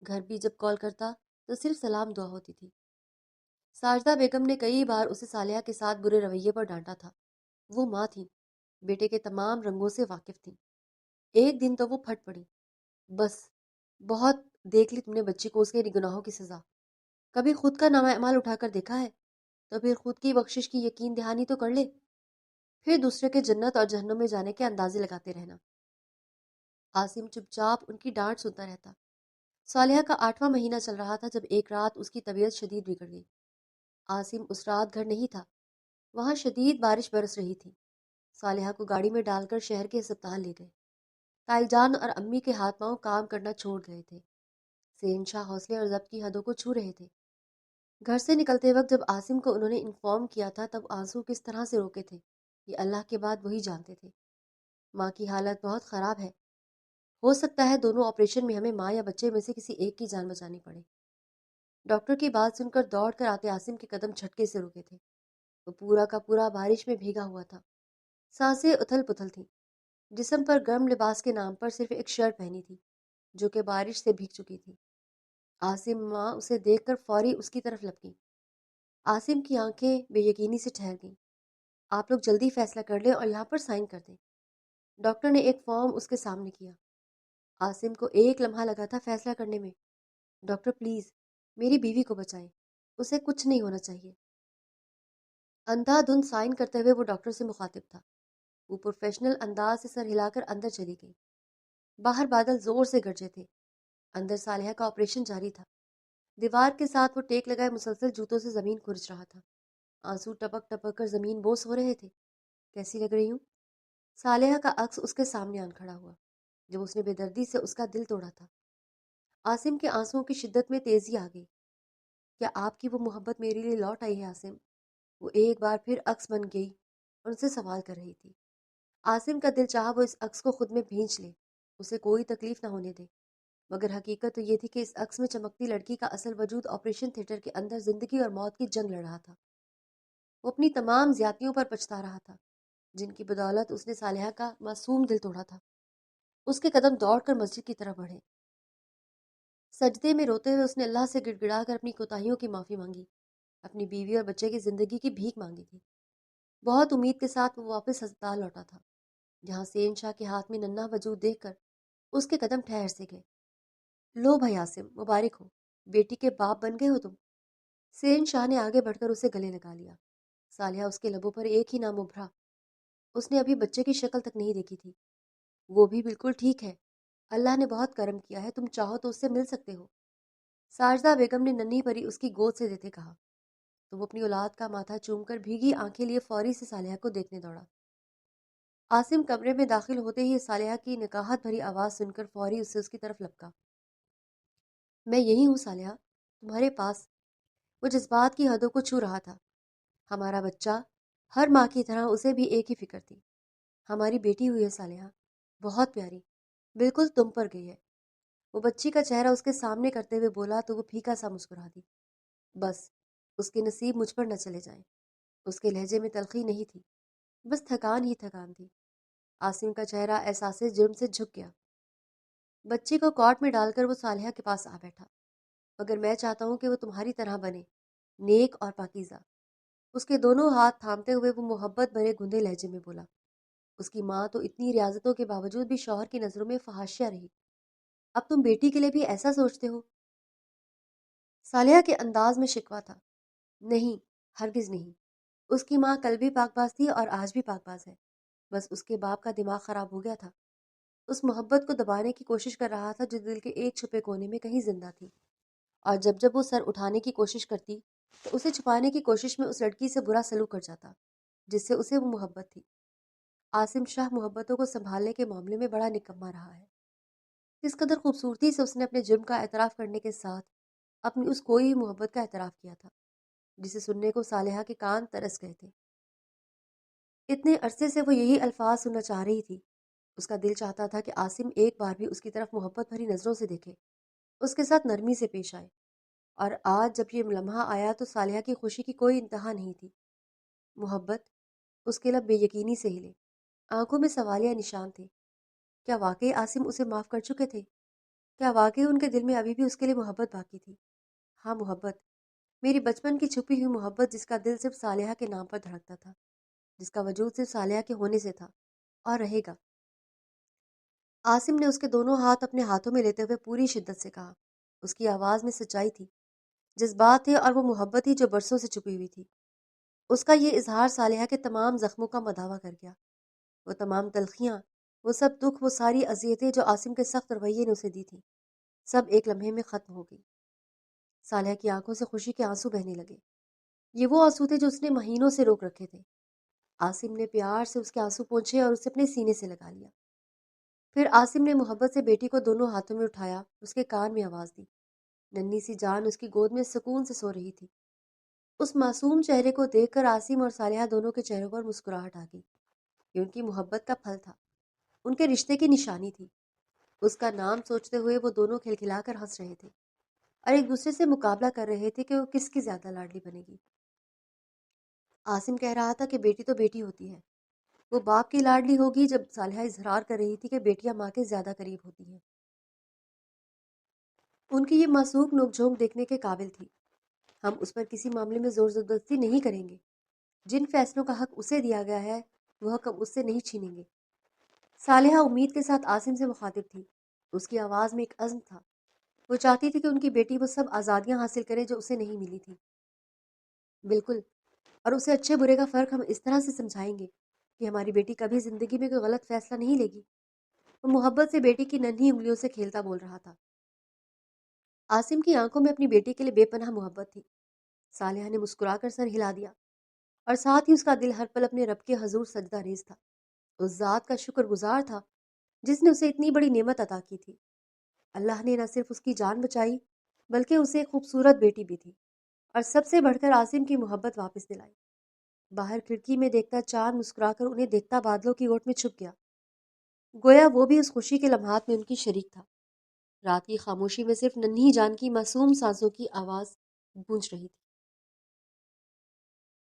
گھر بھی جب کال کرتا تو صرف سلام دعا ہوتی تھی۔ ساجدہ بیگم نے کئی بار اسے صالحہ کے ساتھ برے رویے پر ڈانٹا تھا۔ وہ ماں تھیں، بیٹے کے تمام رنگوں سے واقف تھیں۔ ایک دن تو وہ پھٹ پڑی، بس بہت دیکھ لی تم نے بچی کو اس کے گناہوں کی سزا۔ کبھی خود کا نامہ اعمال اٹھا کر دیکھا ہے؟ تو پھر خود کی بخشش کی یقین دہانی تو کر لے، پھر دوسرے کے جنت اور جہنم میں جانے کے اندازے لگاتے رہنا۔ عاصم چپ چاپ ان کی ڈانٹ سنتا رہتا۔ صالحہ کا 8واں مہینہ چل رہا تھا جب ایک رات اس کی طبیعت شدید بگڑ گئی۔ عاصم اس رات گھر نہیں تھا، وہاں شدید بارش برس رہی تھی۔ صالحہ کو گاڑی میں ڈال کر شہر کے ہسپتال لے گئے۔ تائی جان اور امی کے ہاتھ پاؤں کام کرنا چھوڑ گئے تھے۔ زین شاہ حوصلے اور ضبط کی حدوں کو چھو رہے تھے۔ گھر سے نکلتے وقت جب عاصم کو انہوں نے انفارم کیا تھا تب آنسو کس طرح سے روکے تھے یہ اللہ کے بعد وہی جانتے تھے۔ ماں کی حالت بہت خراب ہے، ہو سکتا ہے دونوں آپریشن میں ہمیں ماں یا بچے میں سے کسی ایک کی جان بچانی پڑے۔ ڈاکٹر کی بات سن کر دوڑ کر آتے عاصم کے قدم جھٹکے سے رکے تھے۔ وہ پورا کا پورا بارش میں بھیگا ہوا تھا، سانسیں اتھل پتھل تھیں۔ جسم پر گرم لباس کے نام پر صرف ایک شرٹ پہنی تھی جو کہ بارش سے بھیگ چکی تھی۔ عاصم ماں اسے دیکھ کر فوری اس کی طرف لپکی۔ عاصم کی آنکھیں بے یقینی سے ٹھہر گئیں۔ آپ لوگ جلدی فیصلہ کر لیں اور یہاں پر سائن کر دیں۔ ڈاکٹر نے ایک فارم اس کے سامنے کیا۔ عاصم کو ایک لمحہ لگا تھا فیصلہ کرنے میں۔ ڈاکٹر پلیز میری بیوی کو بچائیں، اسے کچھ نہیں ہونا چاہیے۔ اندھا دھند سائن کرتے ہوئے وہ ڈاکٹر سے مخاطب تھا۔ وہ پروفیشنل انداز سے سر ہلا کر اندر چلی گئی۔ باہر بادل زور سے گرجے تھے، اندر صالحہ کا آپریشن جاری تھا۔ دیوار کے ساتھ وہ ٹیک لگائے مسلسل جوتوں سے زمین کھرچ رہا تھا۔ آنسو ٹپک ٹپک کر زمین بوس ہو رہے تھے۔ کیسی لگ رہی ہوں؟ صالحہ کا عکس اس کے سامنے آن کھڑا ہوا جب اس نے بے دردی سے اس کا دل توڑا تھا۔ عاصم کے آنسوؤں کی شدت میں تیزی آ گئی۔ کیا آپ کی وہ محبت میرے لیے لوٹ آئی ہے عاصم؟ وہ ایک بار پھر عکس بن گئی اور ان سے سوال کر رہی تھی۔ عاصم کا دل چاہا وہ اس عکس کو خود میں بھینچ لے، اسے کوئی تکلیف نہ ہونے دے، مگر حقیقت تو یہ تھی کہ اس عکس میں چمکتی لڑکی کا اصل وجود آپریشن تھیٹر کے اندر زندگی اور موت کی جنگ لڑ رہا تھا۔ وہ اپنی تمام زیادتیوں پر پچھتا رہا تھا جن کی بدولت اس نے صالحہ کا معصوم دل توڑا تھا۔ اس کے قدم دوڑ کر مسجد کی طرف بڑھے۔ سجدے میں روتے ہوئے اس نے اللہ سے گڑ گڑا کر اپنی کوتاہیوں کی معافی مانگی، اپنی بیوی اور بچے کی زندگی کی بھیک مانگی تھی۔ بہت امید کے ساتھ وہ واپس ہسپتال لوٹا تھا، جہاں سین شاہ کے ہاتھ میں ننھا وجود دیکھ کر اس کے قدم ٹھہر سے گئے۔ لو بھائی عاصم، مبارک ہو، بیٹی کے باپ بن گئے ہو تم۔ سین شاہ نے آگے بڑھ کر اسے گلے لگا لیا۔ صالحہ اس کے لبوں پر ایک ہی نام ابھرا۔ اس نے ابھی بچے کی شکل تک نہیں دیکھی تھی۔ وہ بھی بالکل ٹھیک ہے، اللہ نے بہت کرم کیا ہے، تم چاہو تو اس سے مل سکتے ہو۔ ساجدہ بیگم نے ننھی پری اس کی گود سے دیتے کہا تو وہ اپنی اولاد کا ماتھا چوم کر بھیگی آنکھیں لیے فوری سے صالحہ کو دیکھنے دوڑا۔ عاصم کمرے میں داخل ہوتے ہی صالحہ کی نکاحت بھری آواز سن کر فوری اس سے اس کی طرف لپکا۔ میں یہی ہوں صالحہ، تمہارے پاس۔ وہ جذبات کی حدوں کو چھو رہا تھا۔ ہمارا بچہ، ہر ماں کی طرح اسے بھی ایک ہی فکر تھی۔ ہماری بیٹی ہوئی ہے صالحہ، بہت پیاری، بالکل تم پر گئی ہے۔ وہ بچی کا چہرہ اس کے سامنے کرتے ہوئے بولا تو وہ پھیکا سا مسکرا دی۔ بس اس کے نصیب مجھ پر نہ چلے جائیں۔ اس کے لہجے میں تلخی نہیں تھی، بس تھکان ہی تھکان تھی۔ عاصم کا چہرہ احساس جرم سے جھک گیا۔ بچے کو کاٹ میں ڈال کر وہ صالحہ کے پاس آ بیٹھا۔ مگر میں چاہتا ہوں کہ وہ تمہاری طرح بنے، نیک اور پاکیزہ۔ اس کے دونوں ہاتھ تھامتے ہوئے وہ محبت بھرے گندے لہجے میں بولا۔ اس کی ماں تو اتنی ریاضتوں کے باوجود بھی شوہر کی نظروں میں فحاشیہ رہی۔ اب تم بیٹی کے لیے بھی ایسا سوچتے ہو؟ صالحہ کے انداز میں شکوہ تھا۔ نہیں، ہرگز نہیں۔ اس کی ماں کل بھی پاک باز تھی اور آج بھی پاک باز ہے، بس اس کے باپ کا دماغ خراب ہو گیا تھا۔ اس محبت کو دبانے کی کوشش کر رہا تھا جو دل کے ایک چھپے کونے میں کہیں زندہ تھی، اور جب جب وہ سر اٹھانے کی کوشش کرتی تو اسے چھپانے کی کوشش میں اس لڑکی سے برا سلوک کر جاتا جس سے اسے وہ محبت تھی۔ عاصم شاہ محبتوں کو سنبھالنے کے معاملے میں بڑا نکما رہا ہے۔ جس قدر خوبصورتی سے اس نے اپنے جرم کا اعتراف کرنے کے ساتھ اپنی اس کوئی محبت کا اعتراف کیا تھا جسے سننے کو صالحہ کے کان ترس گئے تھے۔ اتنے عرصے سے وہ یہی الفاظ سننا چاہ رہی تھی۔ اس کا دل چاہتا تھا کہ عاصم ایک بار بھی اس کی طرف محبت بھری نظروں سے دیکھے، اس کے ساتھ نرمی سے پیش آئے، اور آج جب یہ لمحہ آیا تو صالحہ کی خوشی کی کوئی انتہا نہیں تھی۔ محبت؟ اس کے لب بے یقینی سے ہلے، آنکھوں میں سوالیہ نشان تھے۔ کیا واقعی عاصم اسے معاف کر چکے تھے؟ کیا واقعی ان کے دل میں ابھی بھی اس کے لیے محبت باقی تھی؟ ہاں، محبت، میری بچپن کی چھپی ہوئی محبت، جس کا دل صرف صالحہ کے نام پر دھڑکتا تھا، جس کا وجود صرف صالحہ کے ہونے سے تھا اور رہے گا۔ عاصم نے اس کے دونوں ہاتھ اپنے ہاتھوں میں لیتے ہوئے پوری شدت سے کہا۔ اس کی آواز میں سچائی تھی، جذبات تھے، اور وہ محبت تھی جو برسوں سے چھپی ہوئی تھی۔ اس کا یہ اظہار صالحہ کے تمام زخموں کا مداوا کر گیا۔ وہ تمام تلخیاں، وہ سب دکھ، وہ ساری اذیتیں جو عاصم کے سخت رویے نے اسے دی تھیں، سب ایک لمحے میں ختم ہو گئی۔ صالحہ کی آنکھوں سے خوشی کے آنسو بہنے لگے۔ یہ وہ آنسو تھے جو اس نے مہینوں سے روک رکھے تھے۔ عاصم نے پیار سے اس کے آنسو پونچھے اور اسے اپنے سینے سے لگا لیا۔ پھر عاصم نے محبت سے بیٹی کو دونوں ہاتھوں میں اٹھایا، اس کے کان میں آواز دی۔ ننھی سی جان اس کی گود میں سکون سے سو رہی تھی۔ اس معصوم چہرے کو دیکھ کر عاصم اور صالحہ دونوں کے چہروں پر مسکراہٹ آ گئی۔ یہ ان کی محبت کا پھل تھا، ان کے رشتے کی نشانی تھی۔ اس کا نام سوچتے ہوئے وہ دونوں کھلکھلا کر ہنس رہے تھے اور ایک دوسرے سے مقابلہ کر رہے تھے کہ وہ کس کی زیادہ لاڈلی بنے گی۔ عاصم کہہ رہا تھا کہ بیٹی تو بیٹی ہوتی ہے، وہ باپ کی لاڈلی ہوگی، جب صالحہ اظہار کر رہی تھی کہ بیٹیاں ماں کے زیادہ قریب ہوتی ہیں۔ ان کی یہ معصوم نوک جھونک دیکھنے کے قابل تھی۔ ہم اس پر کسی معاملے میں زور زبردستی نہیں کریں گے۔ جن فیصلوں کا حق اسے دیا گیا ہے وہ حق ہم اس سے نہیں چھینیں گے۔ صالحہ امید کے ساتھ عاصم سے مخاطب تھی۔ اس کی آواز میں ایک عزم تھا۔ وہ چاہتی تھی کہ ان کی بیٹی وہ سب آزادیاں حاصل کرے جو اسے نہیں ملی تھی۔ بالکل، اور اسے اچھے برے کا فرق ہم اس طرح سے سمجھائیں گے کہ ہماری بیٹی کبھی زندگی میں کوئی غلط فیصلہ نہیں لے گی۔ وہ محبت سے بیٹی کی ننھی انگلیوں سے کھیلتا بول رہا تھا۔ عاصم کی آنکھوں میں اپنی بیٹی کے لیے بے پناہ محبت تھی۔ صالحہ نے مسکرا کر سر ہلا دیا، اور ساتھ ہی اس کا دل ہر پل اپنے رب کے حضور سجدہ ریز تھا۔ اس ذات کا شکر گزار تھا جس نے اسے اتنی بڑی نعمت عطا کی تھی۔ اللہ نے نہ صرف اس کی جان بچائی بلکہ اسے ایک خوبصورت بیٹی بھی تھی، اور سب سے بڑھ کر عاصم کی محبت واپس دلائی۔ باہر کھڑکی میں دیکھتا چاند مسکرا کر انہیں دیکھتا بادلوں کی اوٹ میں چھپ گیا، گویا وہ بھی اس خوشی کے لمحات میں ان کی شریک تھا۔ رات کی خاموشی میں صرف ننھی جان کی معصوم سانسوں کی آواز گونج رہی تھی۔